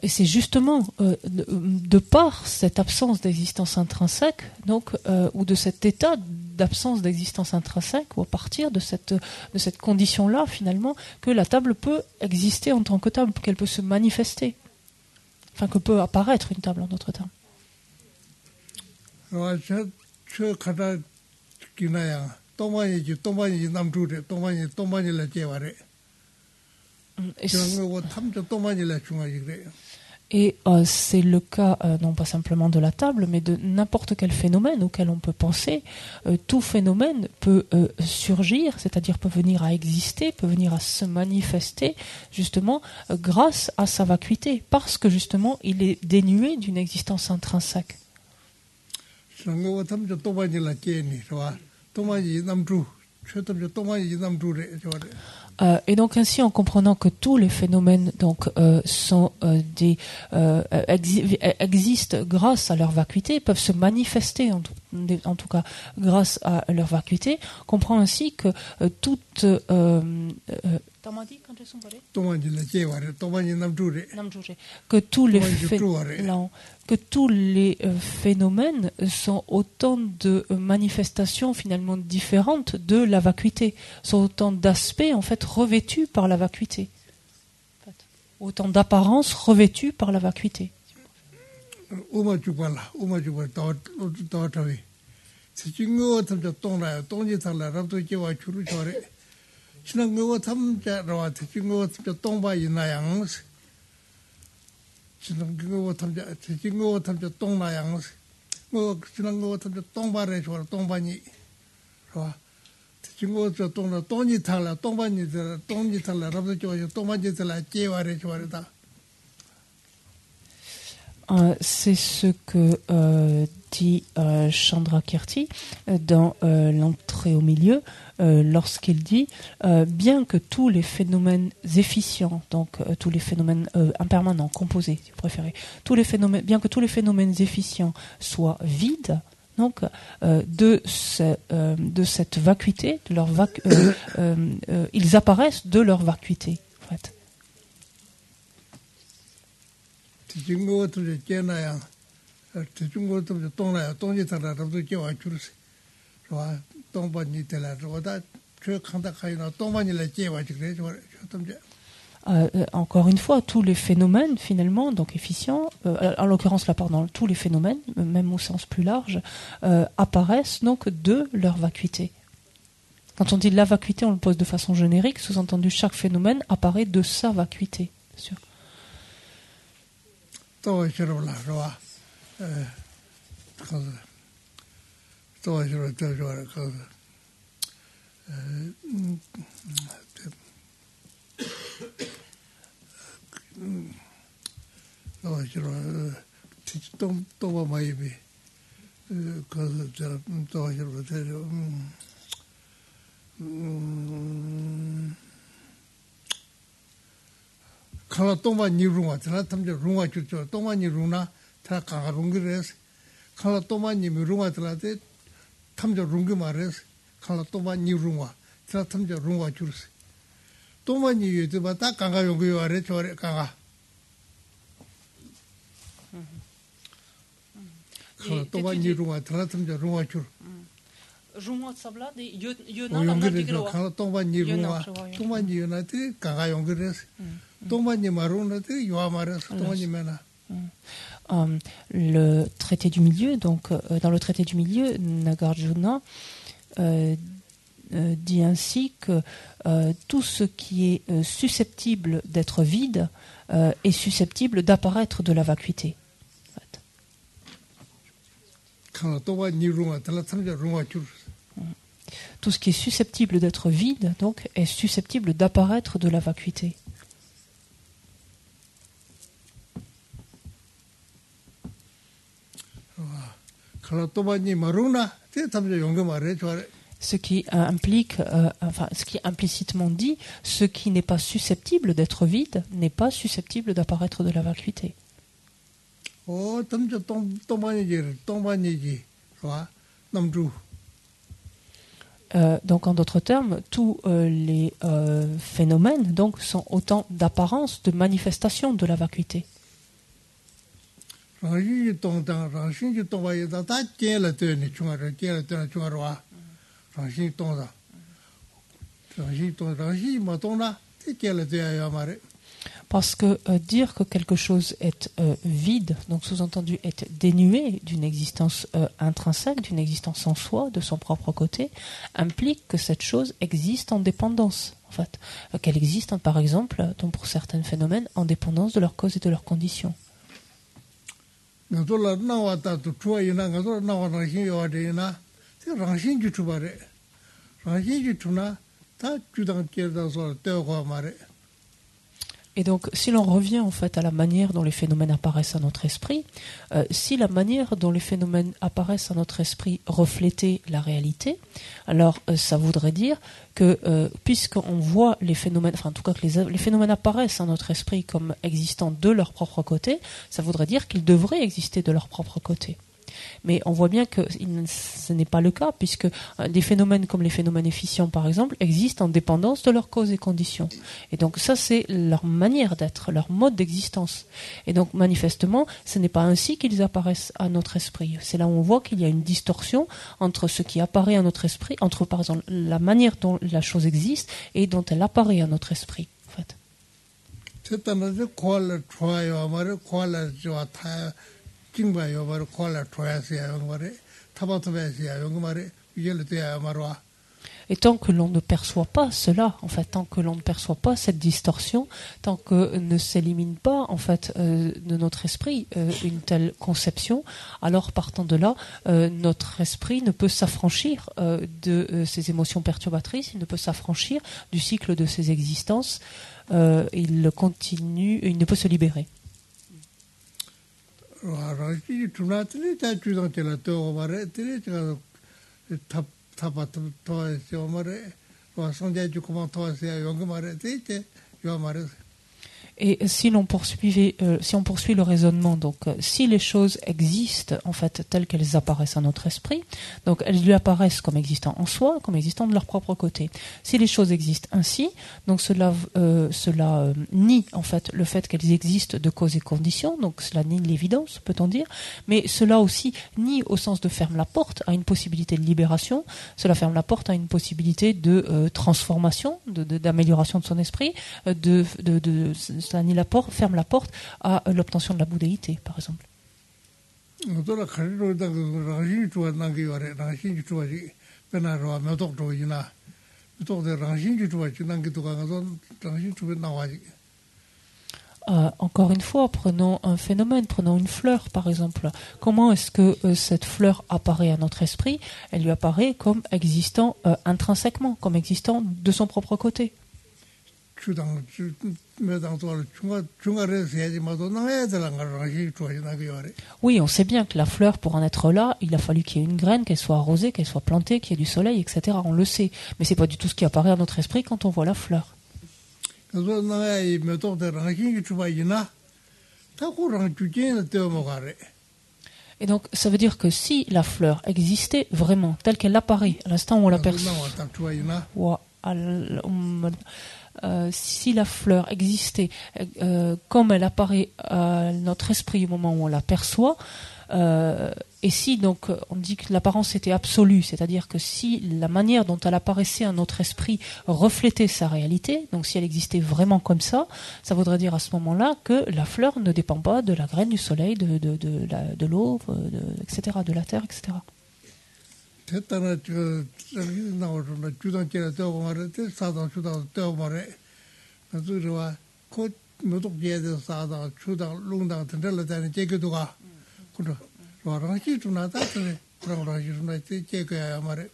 Et c'est justement de par cette absence d'existence intrinsèque, donc, ou de cet état d'absence d'existence intrinsèque, ou à partir de cette condition-là, finalement, que la table peut exister en tant que table, qu'elle peut se manifester, enfin que peut apparaître une table en d'autres termes. Et c'est le cas non pas simplement de la table, mais de n'importe quel phénomène auquel on peut penser. Tout phénomène peut surgir, c'est-à-dire peut venir à exister, peut venir à se manifester, justement, grâce à sa vacuité, parce que justement, il est dénué d'une existence intrinsèque. Et donc ainsi, en comprenant que tous les phénomènes donc sont existent grâce à leur vacuité, peuvent se manifester en tout cas grâce à leur vacuité, on comprend ainsi que toute que tous les phénomènes sont autant de manifestations finalement différentes de la vacuité, sont autant d'aspects en fait revêtus par la vacuité, autant d'apparences revêtues par la vacuité. C'est ce que dit Chandrakirti dans l'entrée au milieu, lorsqu'il dit bien que tous les phénomènes efficients, donc tous les phénomènes impermanents, composés, si vous préférez, bien que tous les phénomènes efficients soient vides, donc de cette vacuité, de leur ils apparaissent de leur vacuité, en fait. Encore une fois, tous les phénomènes finalement, donc efficients, en l'occurrence là, pardon, tous les phénomènes, même au sens plus large, apparaissent donc de leur vacuité. Quand on dit la vacuité, on le pose de façon générique, sous-entendu chaque phénomène apparaît de sa vacuité, bien sûr. 다 강아롱그레스 칼라 또만이 룽아 들라데 탐저 룽그 말레스 칼라 또만이 룽아 다 탐저 룽아 줄스 또만이 유튜브 다 강아용그 요아레 저래 강아 칼라 또만이 룽아 다 탐저 룽아 줄 룽아 sabla de 용그레 칼라 또만이 룽아 또만이 요나데 강아용그레스 또만이 마루나데 요아 말레스 또만이 메나 le traité du milieu, donc dans le traité du milieu, Nagarjuna dit ainsi que tout ce qui est susceptible d'être vide est susceptible d'apparaître de la vacuité. Tout ce qui est susceptible d'être vide, donc, est susceptible d'apparaître de la vacuité. Ce qui implique, ce qui implicitement dit, ce qui n'est pas susceptible d'être vide n'est pas susceptible d'apparaître de la vacuité. Donc en d'autres termes, tous les phénomènes donc, sont autant d'apparences, de manifestations de la vacuité. Parce que dire que quelque chose est vide, donc sous-entendu est dénué d'une existence intrinsèque, d'une existence en soi, de son propre côté, implique que cette chose existe en dépendance, en fait. Qu'elle existe, par exemple, donc pour certains phénomènes, en dépendance de leurs causes et de leurs conditions. Et donc, si l'on revient en fait à la manière dont les phénomènes apparaissent à notre esprit, si la manière dont les phénomènes apparaissent à notre esprit reflétait la réalité, alors ça voudrait dire que puisqu'on voit les phénomènes, enfin en tout cas que les phénomènes apparaissent à notre esprit comme existant de leur propre côté, ça voudrait dire qu'ils devraient exister de leur propre côté. Mais on voit bien que ce n'est pas le cas, puisque des phénomènes comme les phénomènes efficients, par exemple, existent en dépendance de leurs causes et conditions. Et donc ça, c'est leur manière d'être, leur mode d'existence. Et donc manifestement, ce n'est pas ainsi qu'ils apparaissent à notre esprit. C'est là où on voit qu'il y a une distorsion entre ce qui apparaît à notre esprit, entre par exemple la manière dont la chose existe et dont elle apparaît à notre esprit, en fait. Et tant que l'on ne perçoit pas cela, en fait, tant que l'on ne perçoit pas cette distorsion, tant que ne s'élimine pas, en fait, de notre esprit une telle conception, alors partant de là, notre esprit ne peut s'affranchir de ces émotions perturbatrices, il ne peut s'affranchir du cycle de ces existences, il continue, il ne peut se libérer. Et si l'on poursuit le raisonnement, donc si les choses existent en fait telles qu'elles apparaissent à notre esprit, donc elles lui apparaissent comme existant en soi, comme existant de leur propre côté. Si les choses existent ainsi, donc cela nie en fait le fait qu'elles existent de cause et condition, donc cela nie l'évidence, peut-on dire, mais cela aussi nie au sens de ferme la porte à une possibilité de libération, cela ferme la porte à une possibilité de transformation, d'amélioration de son esprit, cela ferme la porte à l'obtention de la bouddhéité, par exemple. Encore une fois, prenons un phénomène, prenons une fleur, par exemple. Comment est-ce que cette fleur apparaît à notre esprit? Elle lui apparaît comme existant intrinsèquement, comme existant de son propre côté. Oui, on sait bien que la fleur, pour en être là, il a fallu qu'il y ait une graine, qu'elle soit arrosée, qu'elle soit plantée, qu'il y ait du soleil, etc. On le sait. Mais c'est pas du tout ce qui apparaît à notre esprit quand on voit la fleur. 타고랑 주제는 때워먹어래. Et donc, ça veut dire que si la fleur existait vraiment, telle qu'elle apparaît, à l'instant où on l'aperçoit, si la fleur existait comme elle apparaît à notre esprit au moment où on l'aperçoit, et si donc on dit que l'apparence était absolue, c'est-à-dire que si la manière dont elle apparaissait à notre esprit reflétait sa réalité, donc si elle existait vraiment comme ça voudrait dire à ce moment-là que la fleur ne dépend pas de la graine, du soleil, de l'eau, etc., de la terre, etc. 됐다나 나오잖아 주당께서 되고 말했대 사당 주당 되고 말해 그래서 그 노동계에서 사당 주당 롱당 등들을 되는 제교도가 그래 와라시 주나다 그래 와라시 주나 제교야 말해.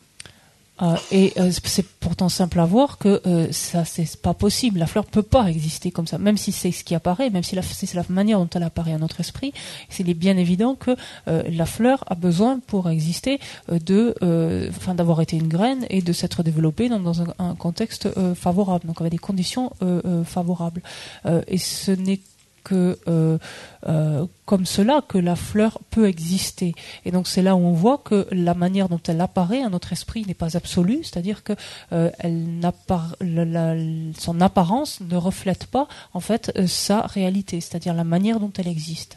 Et c'est pourtant simple à voir que ça c'est pas possible. La fleur peut pas exister comme ça, même si c'est ce qui apparaît, même si c'est la manière dont elle apparaît à notre esprit. Il est bien évident que la fleur a besoin pour exister d'avoir été une graine et de s'être développée dans un contexte favorable, donc avec des conditions favorables. Et ce n'est que comme cela que la fleur peut exister. Et donc c'est là où on voit que la manière dont elle apparaît à notre esprit n'est pas absolue, c'est-à-dire que son apparence ne reflète pas en fait sa réalité, c'est-à-dire la manière dont elle existe.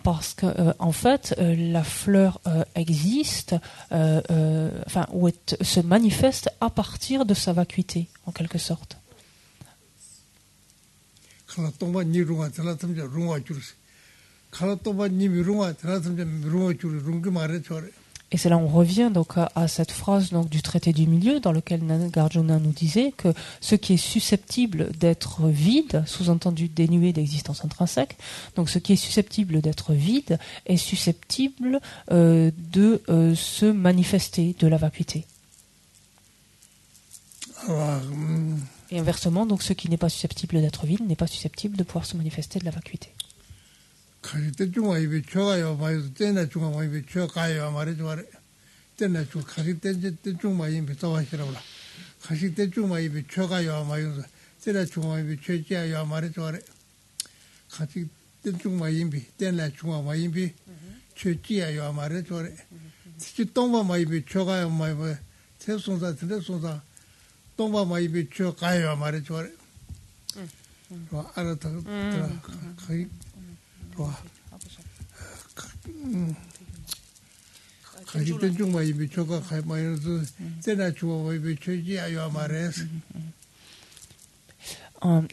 Parce que en fait la fleur existe ou se manifeste à partir de sa vacuité en quelque sorte. Et c'est là on revient donc à cette phrase donc du traité du milieu dans lequel Nagarjuna nous disait que ce qui est susceptible d'être vide, sous-entendu dénué d'existence intrinsèque, donc ce qui est susceptible d'être vide est susceptible de se manifester de la vacuité. Et inversement, donc ce qui n'est pas susceptible d'être vide n'est pas susceptible de pouvoir se manifester de la vacuité. 가시때 중앙 입이 쳐가요 마이도 때나 중앙 입이 쳐가요 말해줘래 때나 중 가시때 중앙 입이 떠와시라고라 가시때 중앙 입이 쳐가요 마이도 때나 중앙 입이 쳐지야요 말해줘래 가시때 중앙 입이 때나 중앙 입이 쳐지야요 말해줘래 특히 동방 입이 쳐가요 마이도 세송사 들레송사 동방 입이 쳐가요 말해줘래 알아서 거의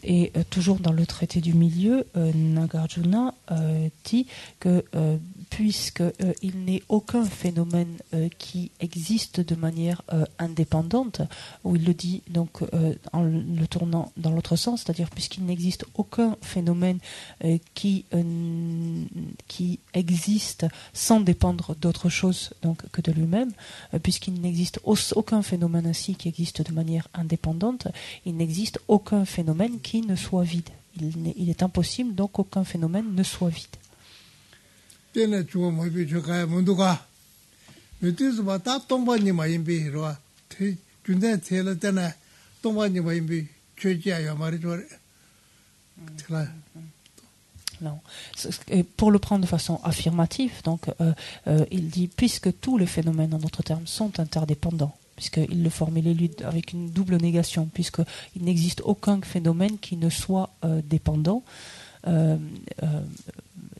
Et toujours dans le traité du milieu, Nagarjuna dit que puisqu'il n'est aucun phénomène qui existe de manière indépendante, où il le dit donc en le tournant dans l'autre sens, c'est-à-dire puisqu'il n'existe aucun phénomène qui existe sans dépendre d'autre chose donc que de lui-même, puisqu'il n'existe aucun phénomène ainsi qui existe de manière indépendante, il n'existe aucun phénomène qui ne soit vide. Il est impossible donc qu'aucun phénomène ne soit vide. 때나 죽으면 뭐 저가야 문도가 밑에서 봤다 동반이 많이 비로와 준대 테를 때나 동반이 많이 비 죄지야요 말이죠. Non. Et pour le prendre de façon affirmative, donc il dit puisque tous les phénomènes en d'autres termes sont interdépendants, puisqu'il le formule avec une double négation, puisqu'il n'existe aucun phénomène qui ne soit dépendant.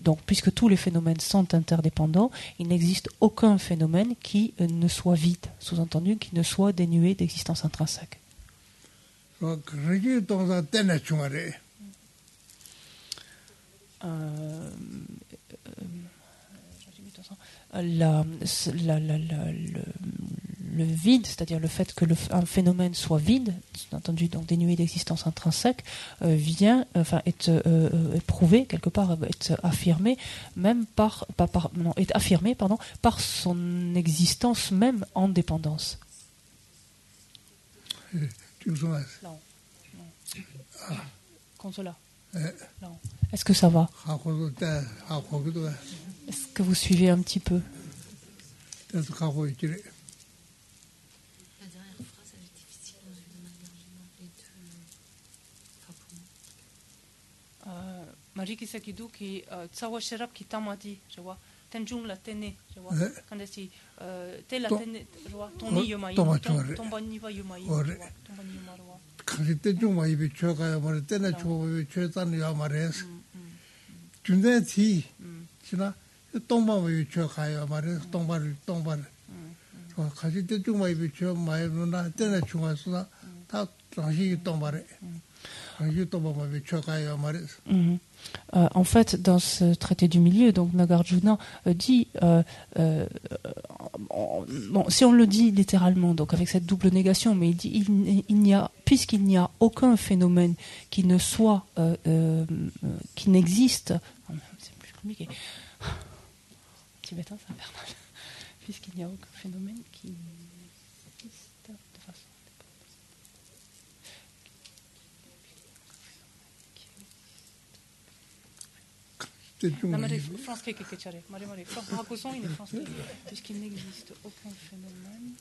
Donc, puisque tous les phénomènes sont interdépendants, il n'existe aucun phénomène qui ne soit vide, sous-entendu, qui ne soit dénué d'existence intrinsèque. Le vide, c'est-à-dire le fait que un phénomène soit vide, entendu donc dénué d'existence intrinsèque, est prouvé quelque part, est affirmé même par son existence même en dépendance. Non. Consola. Non. Est-ce que ça va? 하고도 때 하고도 Est-ce que vous suivez un petit peu? 그래서 가고 있지. La dernière phrase, elle est difficile dans une Nagarjuna, les deux. Enfin, pour moi. Mariki Sakidu qui tsawa sherap qui tamati, je vois. Tenjung la tene, je vois. Quand est-ce te la tene, je vois. Toni yomai, tombani va yomai, tombani yomarwa. 그때 좀 많이 비춰가야 말에 때나 주고 최단이야 말해서 준대티 지나 동방을 비춰가야 말해서 동방을 가실 때좀 많이 비춰 많이 누나 때나 중앙에서 다 당시 동방에 당시 동방을 비춰가야 말해서 En fait, dans ce traité du milieu, donc Nagarjuna dit, bon, si on le dit littéralement, donc avec cette double négation, mais il dit, puisqu'il n'y a aucun phénomène qui ne soit, qui n'existe, c'est plus compliqué, tibétain, c'est infernal, puisqu'il n'y a aucun phénomène qui n'existe de façon puisqu'il n'existe aucun phénomène.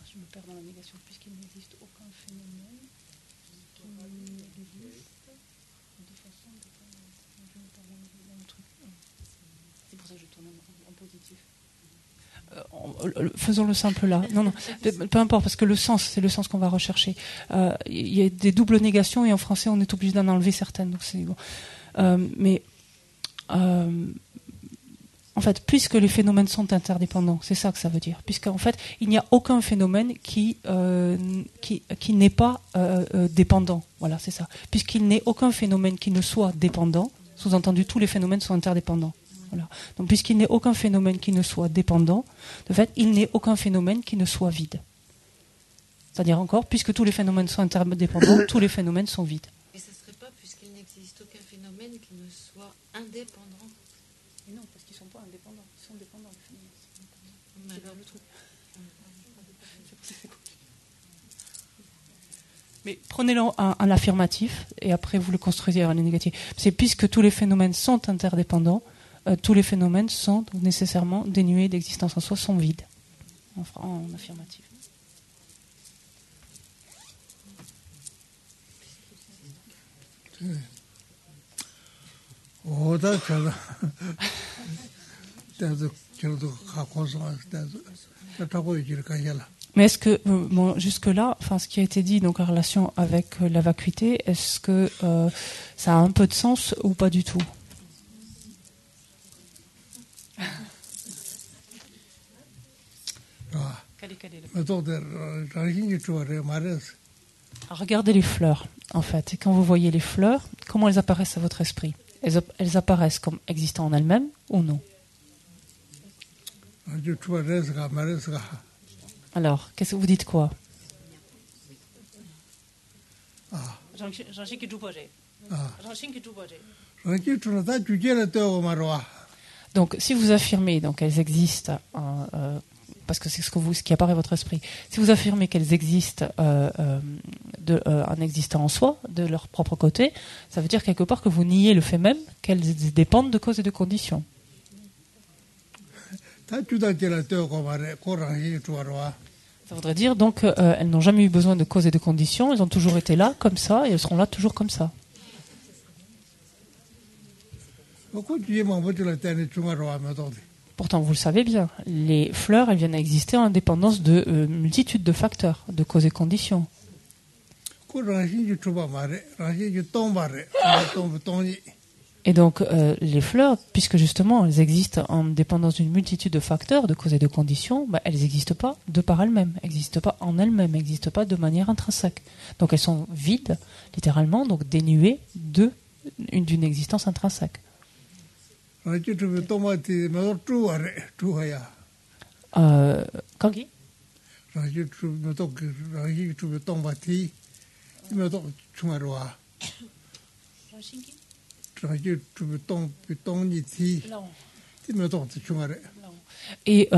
Je me perds dans la négation, puisqu'il n'existe aucun phénomène qui n'existe de façon dépendante. Je me perds dans le truc. C'est pour ça que je tourne en positif. Faisons le simple là. Non, peu importe, parce que le sens, c'est le sens qu'on va rechercher. Il y a des doubles négations et en français, on est obligé d'en enlever certaines. Donc c'est bon. En fait, puisque les phénomènes sont interdépendants, c'est ça que ça veut dire. Puisqu'en fait, il n'y a aucun phénomène qui n'est pas dépendant. Voilà, c'est ça. Puisqu'il n'est aucun phénomène qui ne soit dépendant, sous-entendu, tous les phénomènes sont interdépendants. Voilà. Donc, puisqu'il n'est aucun phénomène qui ne soit dépendant, de fait, il n'est aucun phénomène qui ne soit vide. C'est-à-dire encore, puisque tous les phénomènes sont interdépendants, tous les phénomènes sont vides. Et ce ne serait pas, puisqu'il n'existe aucun phénomène qui ne soit indépendant. Mais non, parce qu'ils ne sont pas indépendants. Ils sont dépendants, les phénomènes. C'est le truc. Mais prenez-le en affirmatif et après vous le construisez en négatif. C'est puisque tous les phénomènes sont interdépendants, tous les phénomènes sont donc nécessairement dénués d'existence en soi, sont vides. En affirmatif. Mais est-ce que, bon, jusque-là, enfin, ce qui a été dit donc en relation avec la vacuité, est-ce que ça a un peu de sens ou pas du tout? Regardez les fleurs, en fait. Et quand vous voyez les fleurs, comment elles apparaissent à votre esprit? Elles apparaissent comme existant en elles-mêmes ou non? Alors, qu'est-ce que vous dites quoi? Donc, si vous affirmez donc qu'elles existent, parce que c'est ce qui apparaît à votre esprit, si vous affirmez qu'elles existent en existant en soi, de leur propre côté, ça veut dire quelque part que vous niez le fait même qu'elles dépendent de causes et de conditions. Ça voudrait dire donc qu'elles n'ont jamais eu besoin de causes et de conditions, elles ont toujours été là comme ça et elles seront là toujours comme ça. Pourtant, vous le savez bien, les fleurs, elles viennent à exister en dépendance de multitudes de facteurs, de causes et conditions. Et donc, les fleurs, puisque justement, elles existent en dépendance d'une multitude de facteurs, de causes et de conditions, elles n'existent pas de par elles-mêmes, elles n'existent pas en elles-mêmes, elles n'existent pas de manière intrinsèque. Donc, elles sont vides, littéralement, donc dénuées d'une existence intrinsèque. Kangi? Et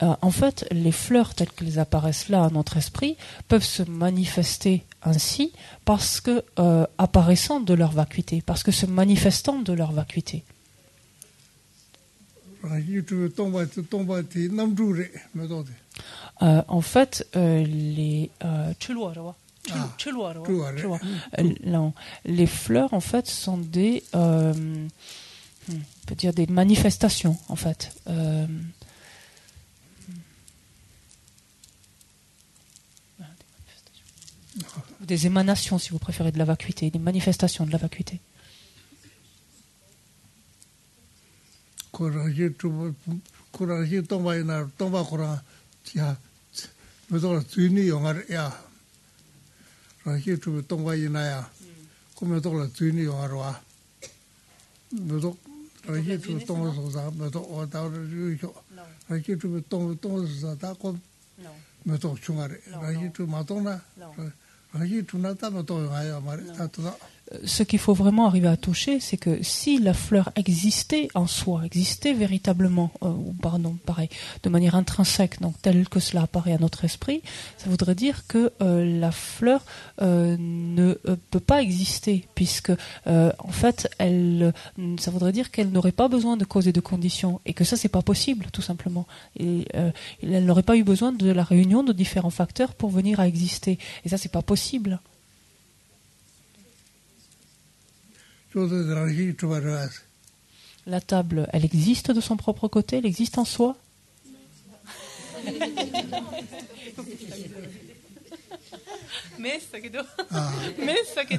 en fait, les fleurs telles qu'elles apparaissent là à notre esprit peuvent se manifester ainsi parce que apparaissant de leur vacuité, parce que se manifestant de leur vacuité. En fait, les fleurs en fait sont des on peut dire des manifestations en fait. Des émanations si vous préférez de la vacuité, des manifestations de la vacuité. Ce qu'il faut vraiment arriver à toucher, c'est que si la fleur existait en soi, existait véritablement, de manière intrinsèque, donc telle que cela apparaît à notre esprit, ça voudrait dire que la fleur ne peut pas exister, puisque en fait, ça voudrait dire qu'elle n'aurait pas besoin de causes et de conditions, et que ça, c'est pas possible, tout simplement. Et elle n'aurait pas eu besoin de la réunion de différents facteurs pour venir à exister, et ça, c'est pas possible. La table, elle existe de son propre côté, elle existe en soi. Mais ça que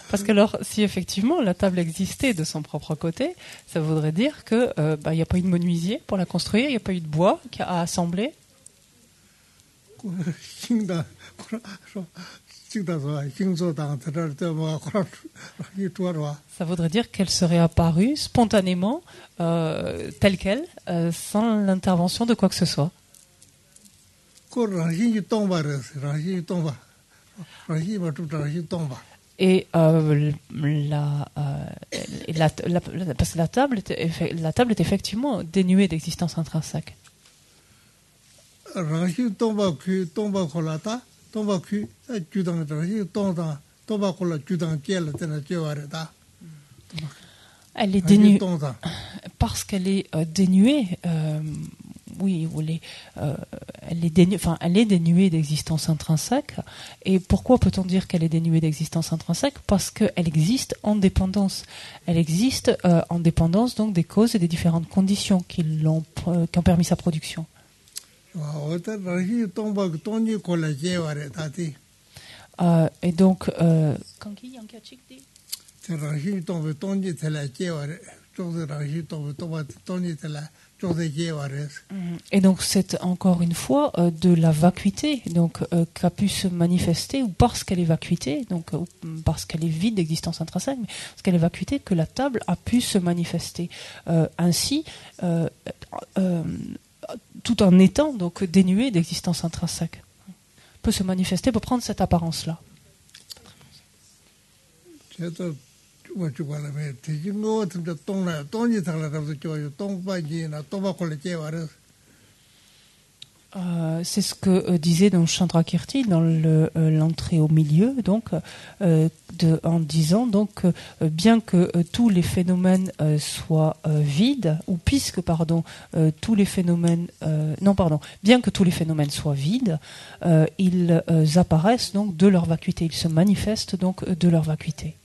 Parce que alors, si effectivement la table existait de son propre côté, ça voudrait dire que il n'y a pas eu de menuisier pour la construire, il n'y a pas eu de bois à assembler. Ça voudrait dire qu'elle serait apparue spontanément, telle qu'elle, sans l'intervention de quoi que ce soit. Et parce que la table est effectivement dénuée d'existence intrinsèque. Elle est dénuée parce qu'elle est dénuée. Elle est dénuée d'existence intrinsèque. Et pourquoi peut-on dire qu'elle est dénuée d'existence intrinsèque? Parce qu'elle existe en dépendance. Elle existe en dépendance donc des causes et des différentes conditions qui ont permis sa production. Et donc, et donc c'est encore une fois de la vacuité donc qu'a pu se manifester, ou parce qu'elle est vacuité, donc parce qu'elle est vide d'existence intrinsèque, mais parce qu'elle est vacuité que la table a pu se manifester ainsi, tout en étant donc dénuée d'existence intrinsèque, peut se manifester, peut prendre cette apparence-là. C'est ce que disait donc Chandrakirti dans l'entrée au milieu, donc en disant donc bien que tous les phénomènes soient vides, ou puisque tous les phénomènes bien que tous les phénomènes soient vides, ils apparaissent donc de leur vacuité, ils se manifestent donc de leur vacuité.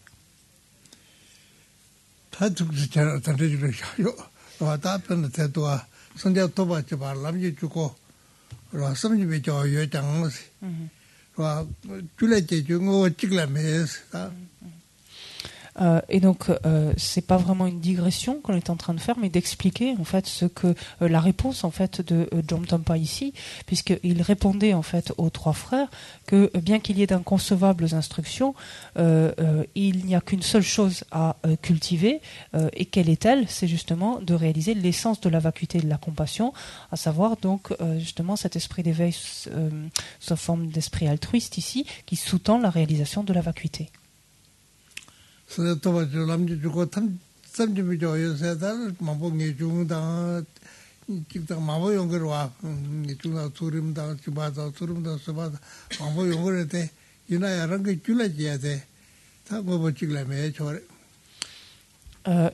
Et donc, c'est pas vraiment une digression qu'on est en train de faire, mais d'expliquer en fait ce que la réponse en fait de Dromtonpa ici, puisqu'il répondait en fait aux trois frères que bien qu'il y ait d'inconcevables instructions, il n'y a qu'une seule chose à cultiver, et quelle est-elle? C'est justement de réaliser l'essence de la vacuité et de la compassion, à savoir donc justement cet esprit d'éveil sous forme d'esprit altruiste ici, qui sous-tend la réalisation de la vacuité. 그래서 또 남주 주고 삼주미 조여서다 마봉에 중다 직당 마보 용거를 와 중다 두림다 주바다 두림다 서바다 마보 용거를 때 이나야랑 그 줄라지야 돼다 뭐뭐 찍려면 저래.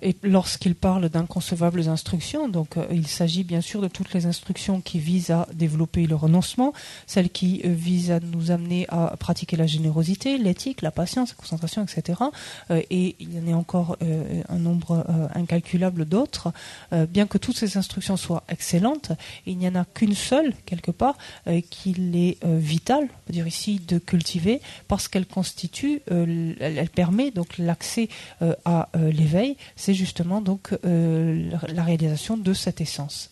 Et lorsqu'il parle d'inconcevables instructions, donc il s'agit bien sûr de toutes les instructions qui visent à développer le renoncement, celles qui visent à nous amener à pratiquer la générosité, l'éthique, la patience, la concentration, etc. Et il y en a encore un nombre incalculable d'autres. Bien que toutes ces instructions soient excellentes, il n'y en a qu'une seule, quelque part, qu'il est vital, on peut dire ici, de cultiver, parce qu'elle constitue, elle permet donc l'accès à l'éveil. C'est justement donc la réalisation de cette essence.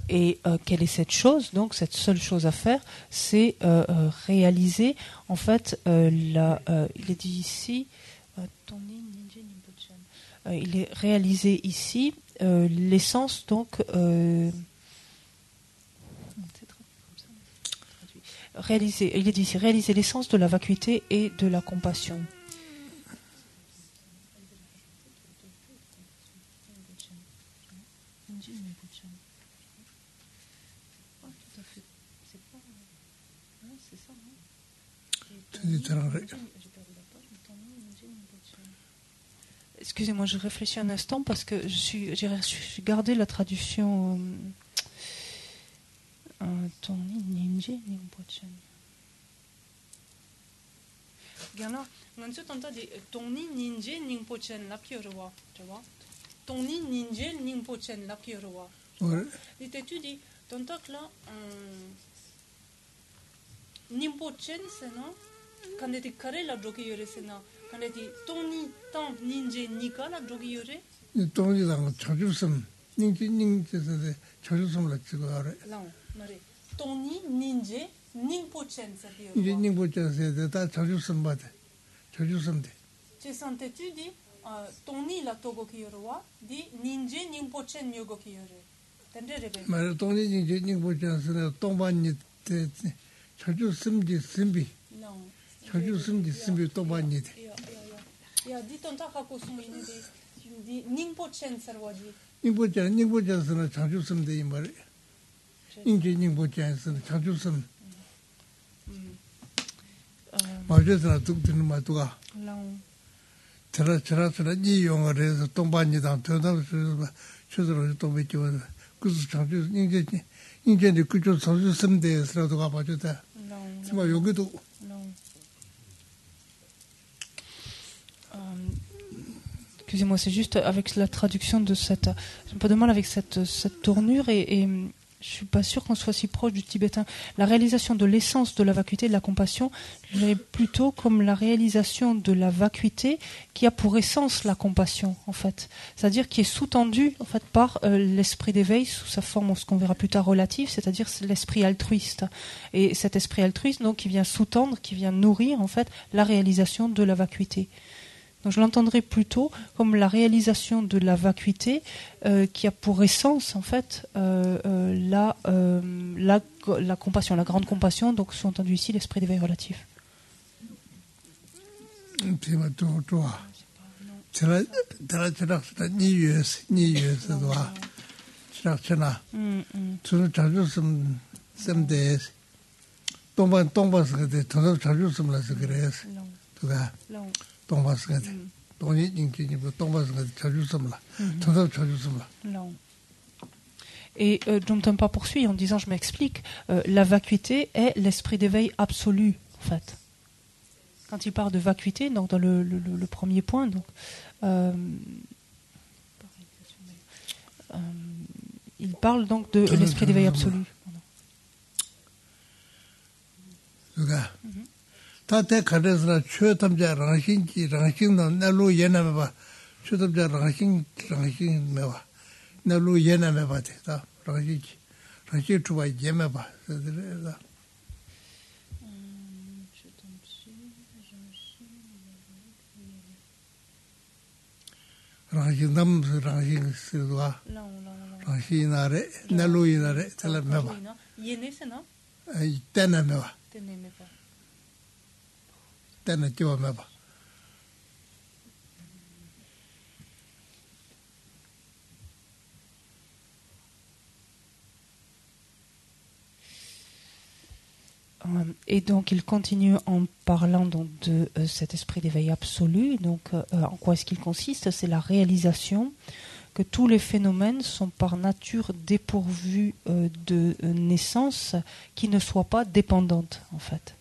Et quelle est cette chose? Donc cette seule chose à faire, c'est réaliser en fait il est dit ici il est réalisé ici l'essence donc réaliser, il est dit ici réaliser l'essence de la vacuité et de la compassion. Excusez-moi, je réfléchis un instant parce que j'ai gardé la traduction. Quand tu carré la drogue yore sena, quand tu toni tant ninje nika la drogue yore. toni dans chajusum, ninje c'est chajusum la chigare. Non, non. Toni ninje ningpochen ça dit. Ningpochen c'est ta chajusum bade. Chajusum de. Tu sentais-tu dit toni la togo ki yore di ninje ningpochen myogo ki yore. Tendere be. Mais toni ninje ningpochen c'est tombanni te chajusum di simbi. Non. chajusum di simbi tombanni de. Ya di tonta kako sumine di ningpochen sarwaji. ningpochen c'est chajusum de imare. ningpochen c'est chajusum. 마저스나 뚝드는 마두가. 저라 이 용어에서 동반이다. 더더서 저들로 또 맺죠. 그래서 자주 이제 그쪽 선수 섬대에서도 가 봐줬다. 정말 여기도 Excusez-moi, c'est juste avec la traduction de cette... J'ai un peu de mal avec cette tournure et je suis pas sûre qu'on soit si proche du tibétain. La réalisation de l'essence de la vacuité et de la compassion, je dirais plutôt comme la réalisation de la vacuité qui a pour essence la compassion, en fait. C'est-à-dire qui est sous-tendue, en fait, par l'esprit d'éveil sous sa forme, ce qu'on verra plus tard, relative, c'est-à-dire l'esprit altruiste. Et cet esprit altruiste, donc, qui vient sous-tendre, qui vient nourrir, en fait, la réalisation de la vacuité. Donc je l'entendrai plutôt comme la réalisation de la vacuité qui a pour essence en fait la compassion, la grande compassion, donc sous-entendu ici l'esprit d'éveil relatif. Et Dromtonpa poursuit en disant, je m'explique, la vacuité est l'esprit d'éveil absolu, en fait. Quand il parle de vacuité, donc dans le premier point, donc, il parle donc de l'esprit d'éveil absolu. Tate kadesra chö tamja rangshin ki rangshin na nalu yena meba chö tamja rangshin meba nalu yena meba te ta rangshin chuba yeme ba da rangshin nam rangshin sirwa rangshin nare nalu nare tela meba Yene c'est non? Tena meba Teneme pas. tena jiwa meba. Et donc il continue en parlant donc de cet esprit d'éveil absolu. Donc en quoi est-ce qu'il consiste? C'est la réalisation que tous les phénomènes sont par nature dépourvus de naissance qui ne soient pas dépendantes en fait.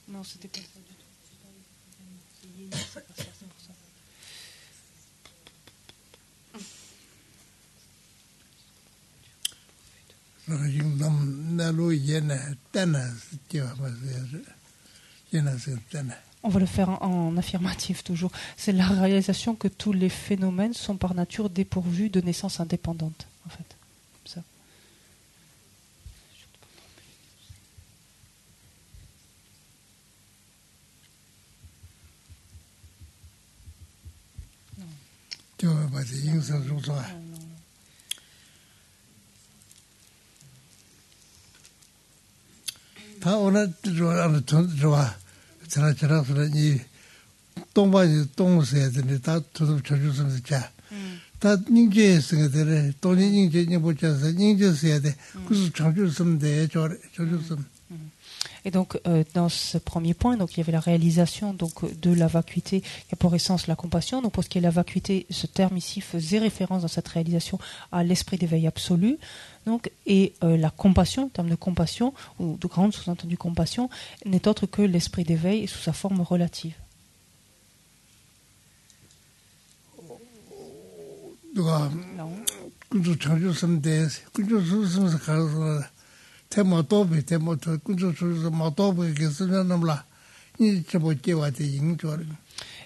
Non, c'était pas ça du tout. C'est pas ça, c'est pour ça. On va le faire en affirmatif toujours. C'est la réalisation que tous les phénomènes sont par nature dépourvus de naissance indépendante, en fait. Comme ça. 다 오늘 들어와서 들어와 저라서니 동바지 동서에 되는 다 두두 저주선서 자. 다 닝제스가 돈이 닝제니 보자서 닝제스야 돼. 그래서 저주선 돼. 저주선. Et donc, dans ce premier point, donc, il y avait la réalisation donc, de la vacuité qui a pour essence la compassion. Donc, pour ce qui est de la vacuité, ce terme ici faisait référence dans cette réalisation à l'esprit d'éveil absolu. Donc, et la compassion, en termes de compassion, ou de grande sous-entendu compassion, n'est autre que l'esprit d'éveil sous sa forme relative.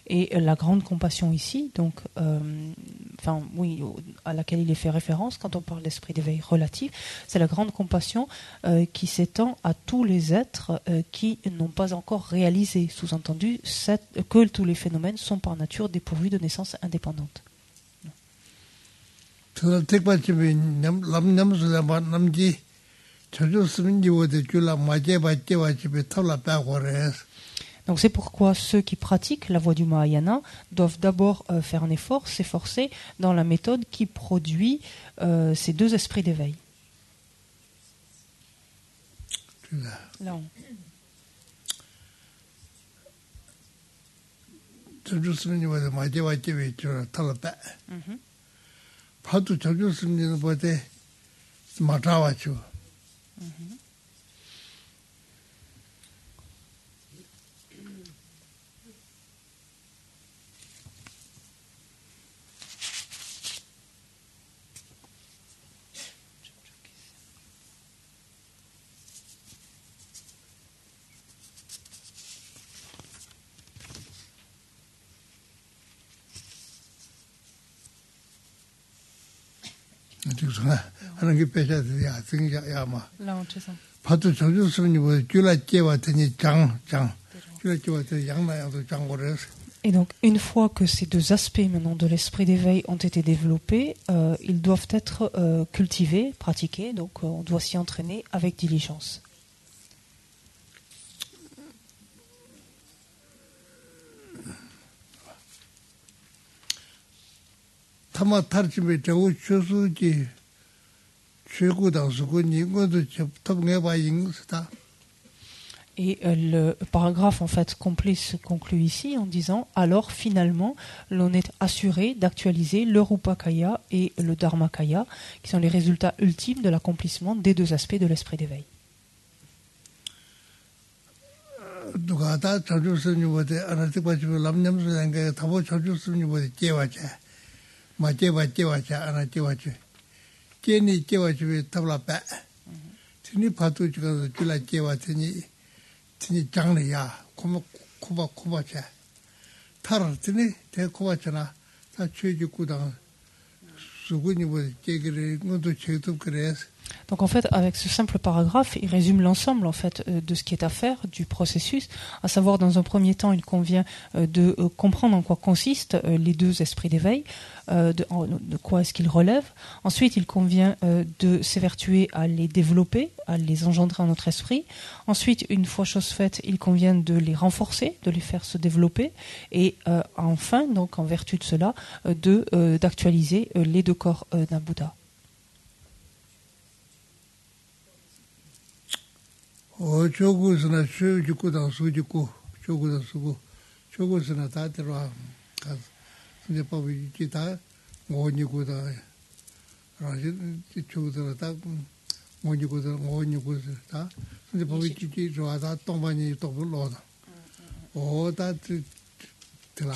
Et la grande compassion ici, donc, à laquelle il est fait référence quand on parle d'esprit d'éveil relatif, c'est la grande compassion qui s'étend à tous les êtres qui n'ont pas encore réalisé, sous-entendu, que tous les phénomènes sont par nature dépourvus de naissance indépendante. Donc c'est pourquoi ceux qui pratiquent la voie du Mahayana doivent d'abord faire un effort, s'efforcer dans la méthode qui produit ces deux esprits d'éveil. Là. Et donc, une fois que ces deux aspects maintenant de l'esprit d'éveil ont été développés, ils doivent être cultivés, pratiqués, donc on doit s'y entraîner avec diligence. Et le paragraphe en fait complet se conclut ici en disant alors finalement l'on est assuré d'actualiser le Rupakaya et le Dharmakaya qui sont les résultats ultimes de l'accomplissement des deux aspects de l'esprit d'éveil. tini 장래 야 코바차 타르티니 대코바차나 다 최지구당 수군이 뭐 제기를 것도 제도 그래서. Donc en fait, avec ce simple paragraphe, il résume l'ensemble en fait de ce qui est à faire du processus, à savoir dans un premier temps, il convient de comprendre en quoi consistent les deux esprits d'éveil, de quoi est-ce qu'ils relèvent. Ensuite, il convient de s'évertuer à les développer, à les engendrer en notre esprit. Ensuite, une fois chose faite, il convient de les renforcer, de les faire se développer, et enfin, donc en vertu de cela, d'actualiser les deux corps d'un Bouddha. 조구스나 수직구당 수직구 조구다 수고 조구스나 다 들어와 가서 이제 법이 기타 오니구다 라지 조구다 다 오니구다 다 이제 법이 기기 좋아다 동반이 또 불러다 오다 들라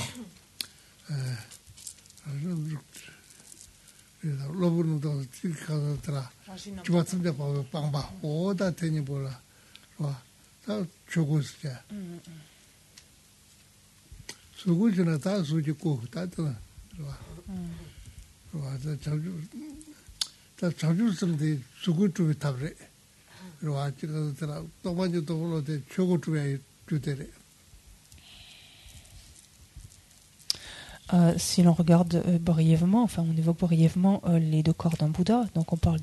로브는도 가서 들라 주마선대 법이 빵바 오다 되니 몰라 다 죽었어. 수고지나 다 수지고 다들 와서 자주 쓰는데 수고 쪽에 답래. 와 지금 또 먼저 또 올라데 최고 쪽에 주대래. Si l'on regarde brièvement, enfin on évoque brièvement les deux corps d'un Bouddha, donc on parle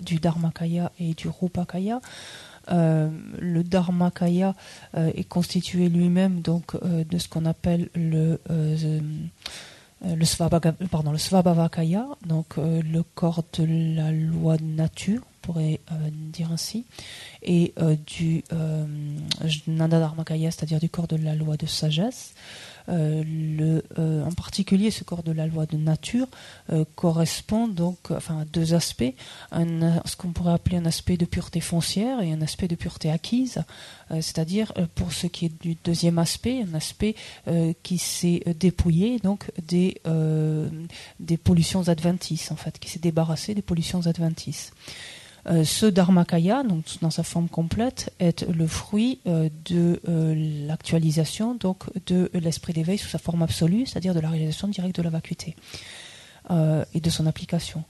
du Dharmakaya et du Rupakaya. Le Dharmakaya est constitué lui-même donc de ce qu'on appelle le Svabhavakaya, donc le corps de la loi de nature, on pourrait dire ainsi, et du Nanda Dharmakaya, c'est-à-dire du corps de la loi de sagesse. En particulier, ce corps de la loi de nature correspond donc à deux aspects, ce qu'on pourrait appeler un aspect de pureté foncière et un aspect de pureté acquise, c'est-à-dire pour ce qui est du deuxième aspect, un aspect qui s'est dépouillé donc des pollutions adventices, en fait, qui s'est débarrassé des pollutions adventices. Ce Dharmakaya, donc dans sa forme complète, est le fruit de l'actualisation donc de l'esprit d'éveil sous sa forme absolue, c'est-à-dire de la réalisation directe de la vacuité et de son application.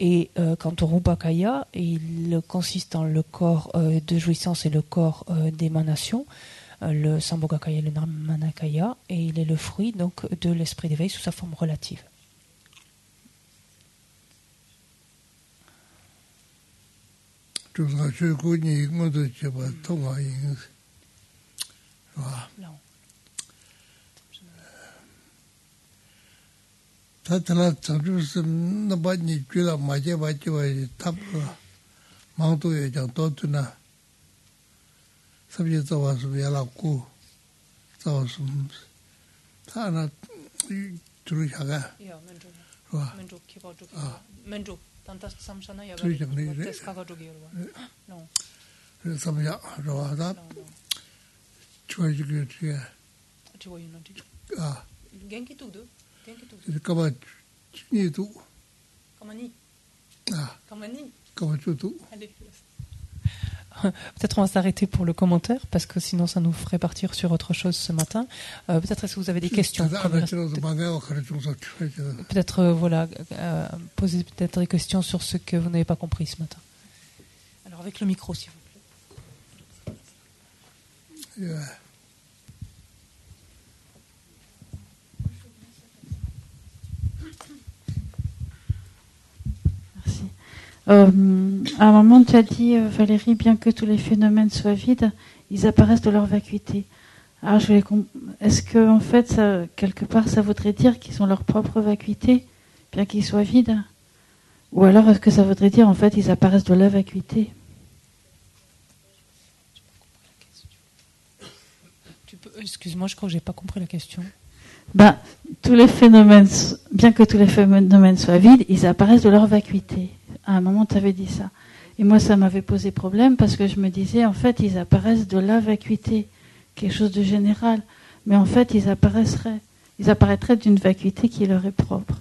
Et quant au Rupakaya, il consiste en le corps de jouissance et le corps d'émanation, le Sambhogakaya et le Nirmanakaya, et il est le fruit donc de l'esprit d'éveil sous sa forme relative. 조사 최고니 모두 제가 통화인 와 다들 자주스 나바니 줄아 마제 바지와 탑 망도에 장 도트나 sabje zawasu yalaku zawasu 타나 주르샤가 야 menjo 와 menjo kiba joki menjo tanta samshana ya teska no samya roada chuaji게 chiwo yuno ti 아 genki tudo kaba nitu kamani kamani kaba chutu. allez. Peut-être on va s'arrêter pour le commentaire, parce que sinon ça nous ferait partir sur autre chose ce matin. Peut-être est-ce que vous avez des questions? Peut-être poser peut-être des questions sur ce que vous n'avez pas compris ce matin. Alors avec le micro, s'il vous plaît. À un moment, tu as dit, Valérie, bien que tous les phénomènes soient vides, ils apparaissent de leur vacuité. Alors, est-ce que, en fait, ça, quelque part, ça voudrait dire qu'ils ont leur propre vacuité, bien qu'ils soient vides? Ou alors, est-ce que ça voudrait dire, en fait, ils apparaissent de la vacuité? Excuse-moi, je crois que j'ai pas compris la question. Ben, tous les phénomènes, bien que tous les phénomènes soient vides, ils apparaissent de leur vacuité. À un moment, tu avais dit ça. Et moi, ça m'avait posé problème parce que je me disais, en fait, ils apparaissent de la vacuité, quelque chose de général. Mais en fait, ils apparaîtraient d'une vacuité qui leur est propre.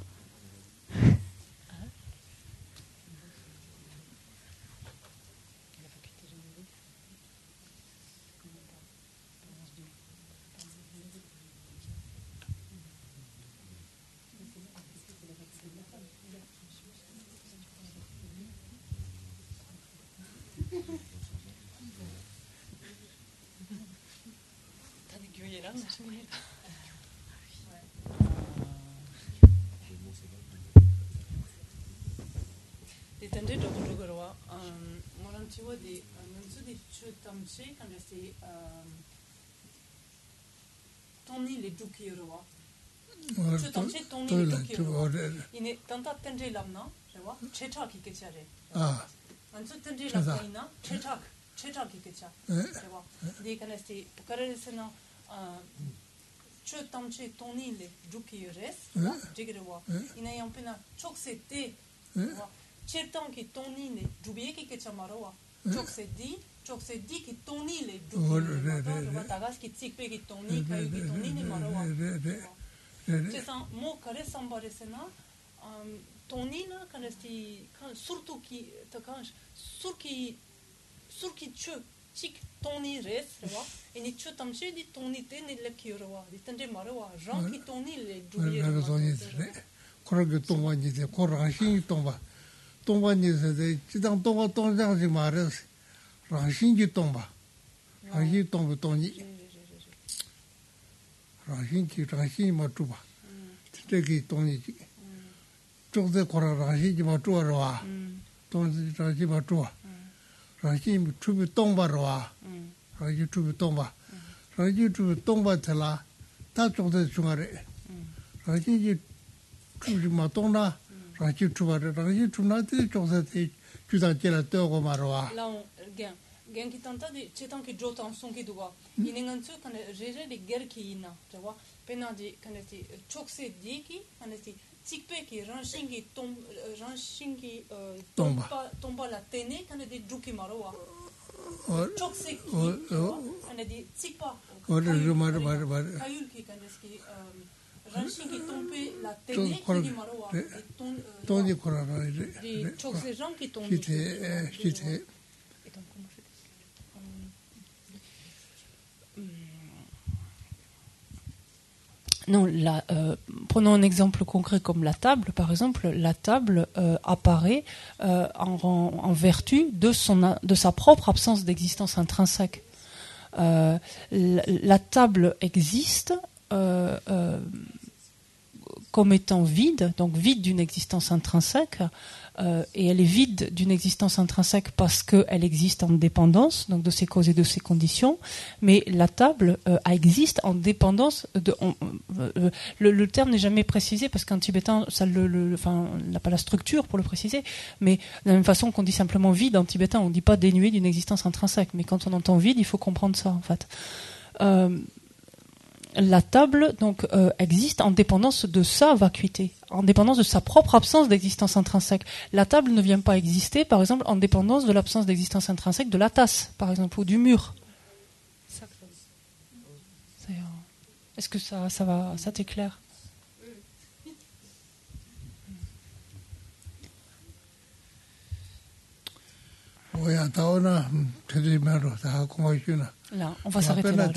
Non, prenons un exemple concret comme la table, par exemple. La table apparaît en vertu de sa propre absence d'existence intrinsèque. La table existe comme étant vide, donc vide d'une existence intrinsèque, et elle est vide d'une existence intrinsèque parce qu'elle existe en dépendance, donc de ses causes et de ses conditions, mais la table existe en dépendance de... le terme n'est jamais précisé parce qu'en tibétain, ça on n'a pas la structure pour le préciser, mais de la même façon qu'on dit simplement vide en tibétain, on ne dit pas dénué d'une existence intrinsèque, mais quand on entend vide, il faut comprendre ça en fait. La table donc existe en dépendance de sa vacuité, en dépendance de sa propre absence d'existence intrinsèque. La table ne vient pas exister, par exemple, en dépendance de l'absence d'existence intrinsèque de la tasse, par exemple, ou du mur. Est-ce que ça t'est clair? Là, on va s'arrêter là.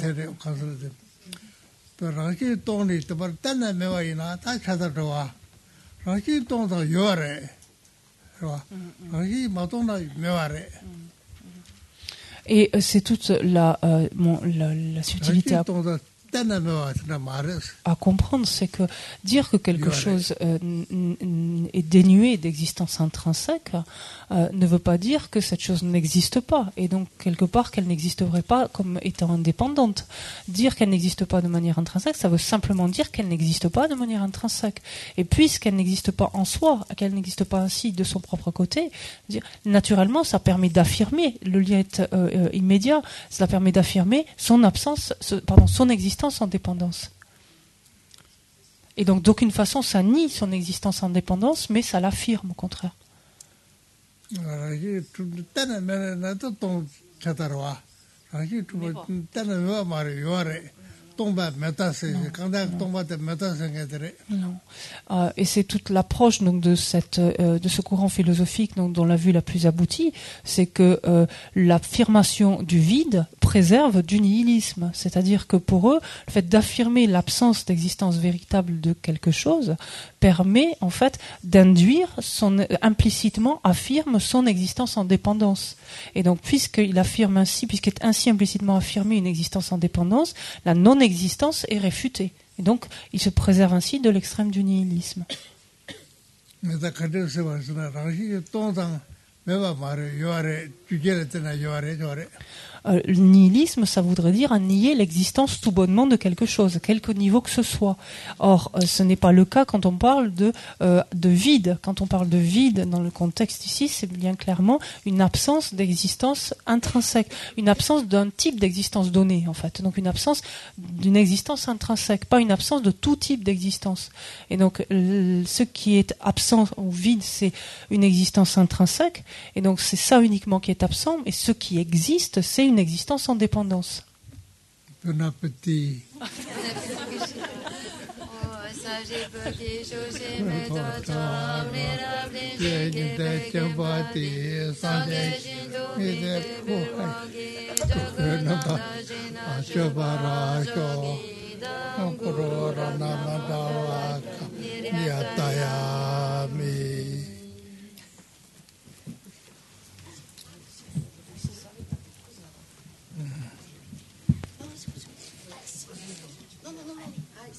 Et c'est toute la subtilité. à comprendre, c'est que dire que quelque chose est dénué d'existence intrinsèque ne veut pas dire que cette chose n'existe pas, et donc quelque part qu'elle n'existerait pas comme étant indépendante. Dire qu'elle n'existe pas de manière intrinsèque, ça veut simplement dire qu'elle n'existe pas de manière intrinsèque. Et puisqu'elle n'existe pas en soi, qu'elle n'existe pas ainsi de son propre côté, naturellement ça permet d'affirmer, le lien est immédiat, cela permet d'affirmer son absence, son existence en dépendance. Et donc d'aucune façon ça nie son existence en dépendance, mais ça l'affirme au contraire. Non. Et c'est toute l'approche donc de ce courant philosophique donc, dont la vue la plus aboutie, c'est que l'affirmation du vide préserve du nihilisme. C'est-à-dire que pour eux, le fait d'affirmer l'absence d'existence véritable de quelque chose permet en fait d'induire implicitement affirme son existence en dépendance. Et donc puisqu'il affirme ainsi, puisqu'est ainsi implicitement affirmé une existence en dépendance, la non-existence est réfutée. Et donc il se préserve ainsi de l'extrême du nihilisme. Le nihilisme, ça voudrait dire nier l'existence tout bonnement de quelque chose, à quelque niveau que ce soit. Or, ce n'est pas le cas quand on parle de vide. Quand on parle de vide, dans le contexte ici, c'est bien clairement une absence d'existence intrinsèque, une absence d'un type d'existence donnée, en fait. Donc, une absence d'une existence intrinsèque, pas une absence de tout type d'existence. Et donc, ce qui est absent ou vide, c'est une existence intrinsèque. Et donc, c'est ça uniquement qui est absent. Et ce qui existe, c'est une existence en dépendance. Bon appétit.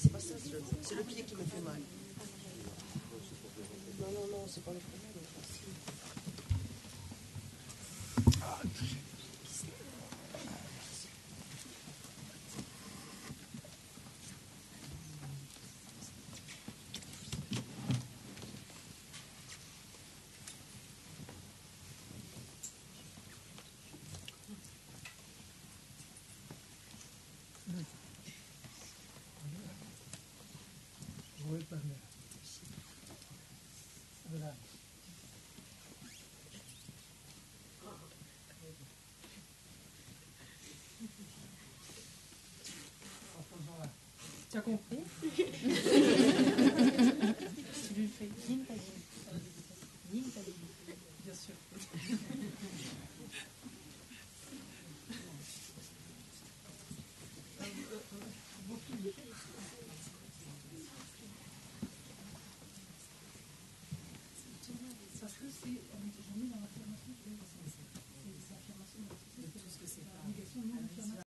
C'est pas ça, c'est le pied qui me fait mal. Non, c'est pas le problème. Tu as compris? Tu lui fais